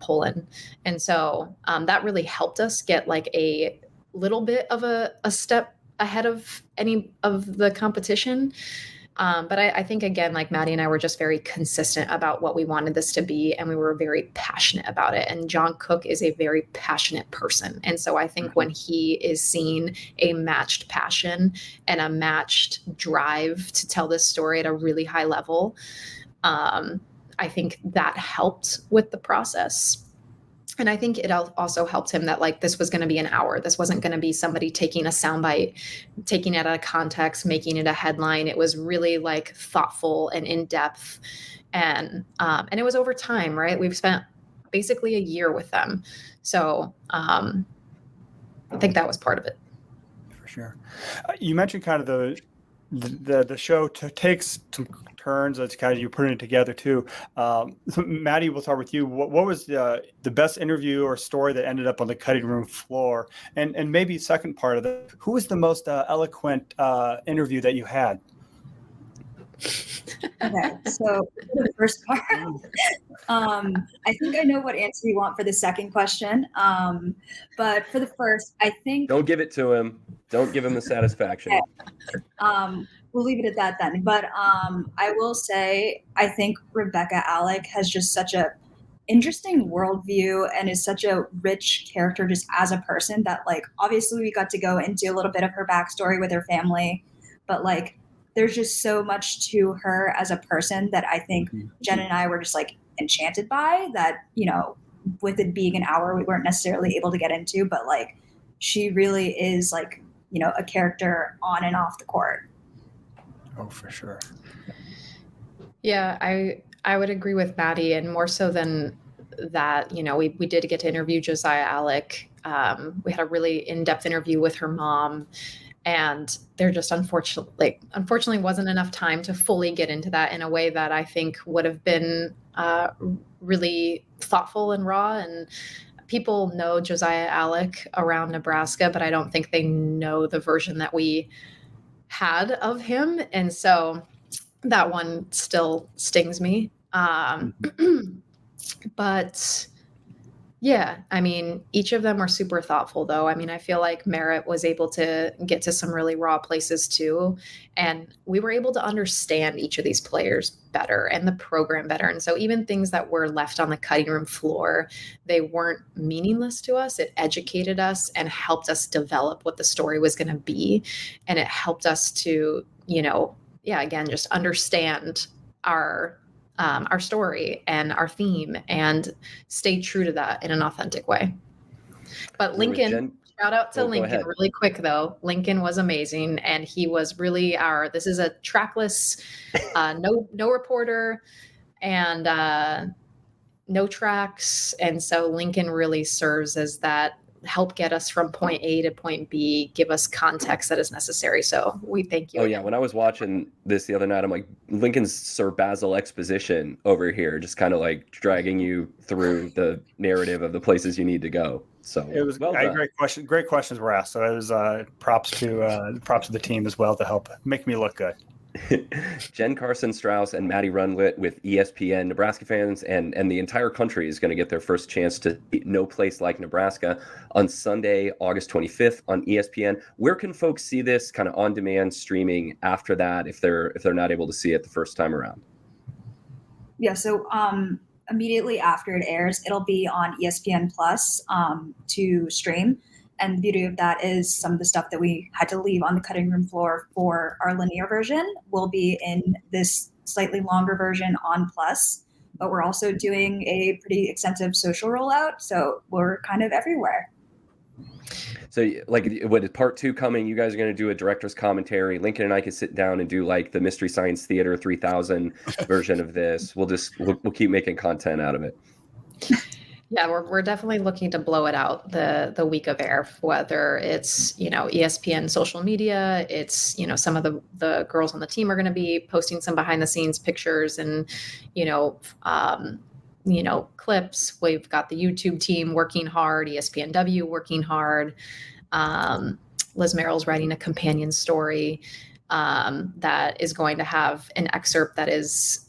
Poland. And so that really helped us get like a little bit of a step ahead of any of the competition. But I think, again, like Maddie and I were just very consistent about what we wanted this to be, and we were very passionate about it. And John Cook is a very passionate person. And so I think when he is seeing a matched passion and a matched drive to tell this story at a really high level, I think that helped with the process. And I think it also helped him that like this was going to be an hour. This wasn't going to be somebody taking a soundbite, taking it out of context, making it a headline. It was really like thoughtful and in depth, and it was over time, right? We've spent basically a year with them, so I think that was part of it. For sure. You mentioned kind of the show takes some turns. It's kind of you putting it together too. So Maddie, we'll start with you. What was the best interview or story that ended up on the cutting room floor? And maybe second part of it, who was the most eloquent interview that you had? Okay, so for the first part, I think I know what answer you want for the second question. But for the first, I think don't give it to him. Don't give him the satisfaction. Okay. We'll leave it at that then. But I will say, I think Rebecca Alec has just such a interesting worldview and is such a rich character just as a person that, like, obviously we got to go into a little bit of her backstory with her family, but like there's just so much to her as a person that I think Jen and I were just like enchanted by that, you know, with it being an hour, we weren't necessarily able to get into, but like she really is like, you know, a character on and off the court. Oh, for sure. Yeah, I would agree with Maddie, and more so than that, you know, we did get to interview Josiah Alec. We had a really in-depth interview with her mom, and there just unfortunately wasn't enough time to fully get into that in a way that I think would have been really thoughtful and raw. And people know Josiah Alec around Nebraska, but I don't think they know the version that we had of him. And so that one still stings me. But yeah, I mean, each of them are super thoughtful though. I mean, I feel like Merritt was able to get to some really raw places too. And we were able to understand each of these players better and the program better. And so even things that were left on the cutting room floor, they weren't meaningless to us. It educated us and helped us develop what the story was going to be. And it helped us to, you know, yeah, again, just understand our story and our theme and stay true to that in an authentic way. But Lincoln, shout out to Lincoln really quick though. Lincoln was amazing. And he was really this is a trackless, no reporter and no tracks. And so Lincoln really serves as that help get us from point A to point B, give us context that is necessary. So we thank you. Oh yeah, when I was watching this the other night, I'm like, Lincoln's Sir Basil exposition over here, just kind of like dragging you through the narrative of the places you need to go. So it was great questions were asked. So it was props to the team as well to help make me look good. Jen Karson-Strauss and Maddie Rundlett with ESPN. Nebraska fans and the entire country is going to get their first chance to know Place Like Nebraska on Sunday, August 25th on ESPN. Where can folks see this kind of on-demand streaming after that if they're not able to see it the first time around? Yeah, so immediately after it airs, it'll be on ESPN Plus to stream. And the beauty of that is some of the stuff that we had to leave on the cutting room floor for our linear version will be in this slightly longer version on Plus. But we're also doing a pretty extensive social rollout, so we're kind of everywhere. So, like, what is part 2 coming? You guys are going to do a director's commentary. Lincoln and I can sit down and do like the Mystery Science Theater 3000 version of this. We'll keep making content out of it. Yeah, we're definitely looking to blow it out the week of air, whether it's, you know, ESPN social media, it's, you know, some of the girls on the team are going to be posting some behind the scenes pictures and, you know, clips. We've got the YouTube team working hard, ESPNW working hard. Liz Merrill's writing a companion story that is going to have an excerpt that is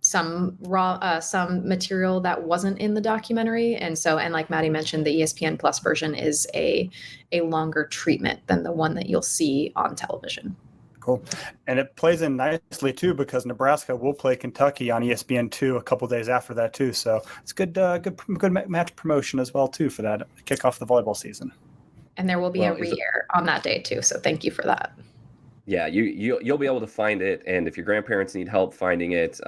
some material that wasn't in the documentary. And like Maddie mentioned, the ESPN Plus version is a longer treatment than the one that you'll see on television. Cool. And it plays in nicely too, because Nebraska will play Kentucky on ESPN2 a couple days after that too. So it's good match promotion as well too for that kick off the volleyball season. And there will be a re-air on that day too. So thank you for that. Yeah, you'll be able to find it, and if your grandparents need help finding it,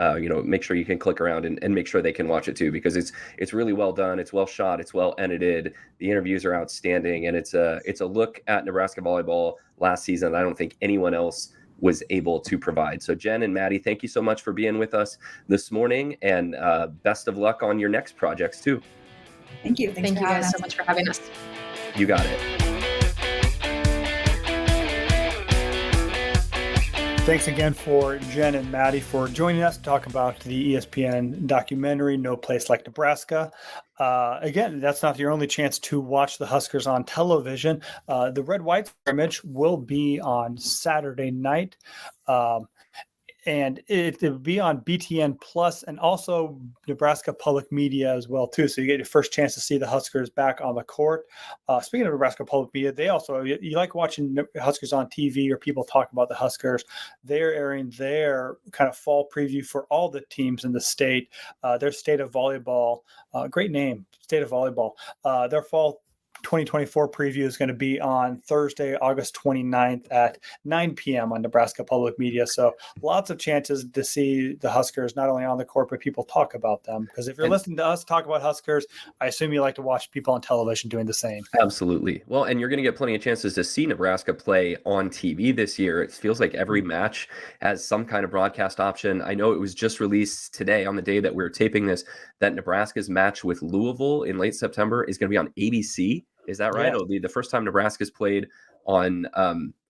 make sure you can click around and make sure they can watch it too, because it's really well done, it's well shot, it's well edited, the interviews are outstanding, and it's a look at Nebraska volleyball last season that I don't think anyone else was able to provide. So Jen and Maddie, thank you so much for being with us this morning, and best of luck on your next projects too. Thank you. Thank you guys so much for having us. You got it. Thanks again for Jen and Maddie for joining us to talk about the ESPN documentary, No Place Like Nebraska. Again, that's not your only chance to watch the Huskers on television. The red-white scrimmage will be on Saturday night. And it will be on BTN Plus and also Nebraska Public Media as well too. So you get your first chance to see the Huskers back on the court. Speaking of Nebraska Public Media, they also, you like watching Huskers on TV or people talk about the Huskers. They're airing their kind of fall preview for all the teams in the state. Their State of Volleyball, great name, State of Volleyball. Their fall 2024 preview is going to be on Thursday, August 29th at 9 p.m. on Nebraska Public Media. So lots of chances to see the Huskers, not only on the court, but people talk about them. Because if you're listening to us talk about Huskers, I assume you like to watch people on television doing the same. Absolutely. Well, and you're going to get plenty of chances to see Nebraska play on TV this year. It feels like every match has some kind of broadcast option. I know it was just released today on the day that we're taping this, that Nebraska's match with Louisville in late September is going to be on ABC. Is that right? Yeah. It'll be the first time Nebraska's played on,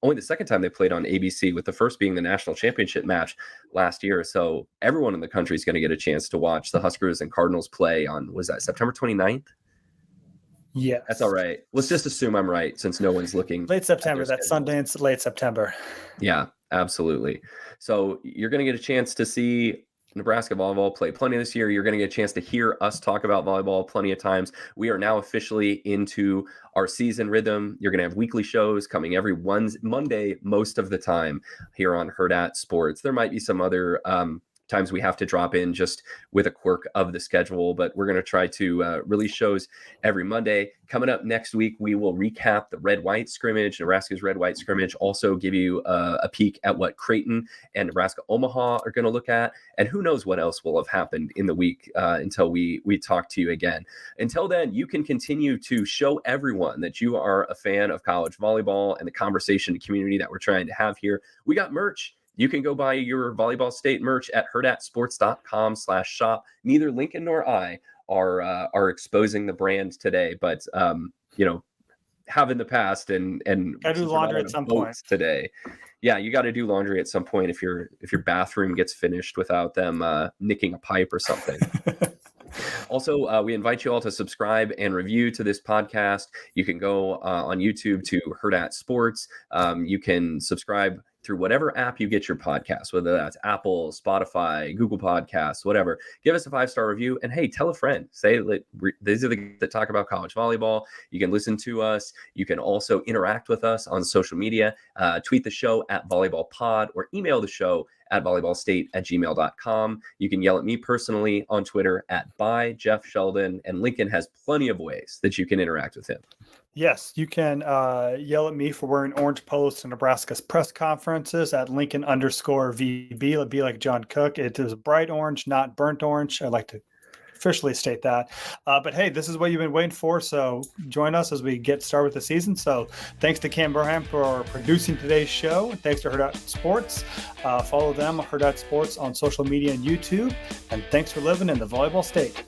only the second time they played on ABC, with the first being the national championship match last year. So everyone in the country is going to get a chance to watch the Huskers and Cardinals play on, was that September 29th? Yeah. That's all right. Let's just assume I'm right, since no one's looking. Late September. That's Sunday in late September. Yeah, absolutely. So you're going to get a chance to see Nebraska volleyball play plenty this year. You're going to get a chance to hear us talk about volleyball plenty of times. We are now officially into our season rhythm. You're going to have weekly shows coming every Monday most of the time here on Hurrdat Sports. There might be some other times we have to drop in just with a quirk of the schedule, but we're going to try to release shows every Monday. Coming up next week, we will recap the red-white scrimmage, Nebraska's red-white scrimmage, also give you a peek at what Creighton and Nebraska Omaha are going to look at, and who knows what else will have happened in the week until we talk to you again. Until then, you can continue to show everyone that you are a fan of college volleyball and the conversation community that we're trying to have here. We got merch. You can go buy your Volleyball State merch at hurrdatsports.com/shop. Neither Lincoln nor I are exposing the brand today, but have in the past and gotta do laundry at some point today. Yeah, you got to do laundry at some point if your bathroom gets finished without them nicking a pipe or something. Also, we invite you all to subscribe and review to this podcast. You can go on YouTube to Hurrdat Sports. You can subscribe through whatever app you get your podcast, whether that's Apple, Spotify, Google Podcasts, whatever. Give us a 5-star review, and hey, tell a friend. Say these are the guys that talk about college volleyball. You can listen to us. You can also interact with us on social media. Tweet the show at volleyballpod or email the show at volleyballstate@gmail.com. You can yell at me personally on Twitter at @ByJeffSheldon, and Lincoln has plenty of ways that you can interact with him. Yes, you can yell at me for wearing orange polos to Nebraska's press conferences at Lincoln_VB. It'll be like John Cook. It is bright orange, not burnt orange. I'd like to officially state that. But hey, this is what you've been waiting for. So join us as we get started with the season. So thanks to Cam Burham for producing today's show. Thanks to Hurrdat Sports. Follow them, Hurrdat Sports, on social media and YouTube. And thanks for living in the Volleyball State.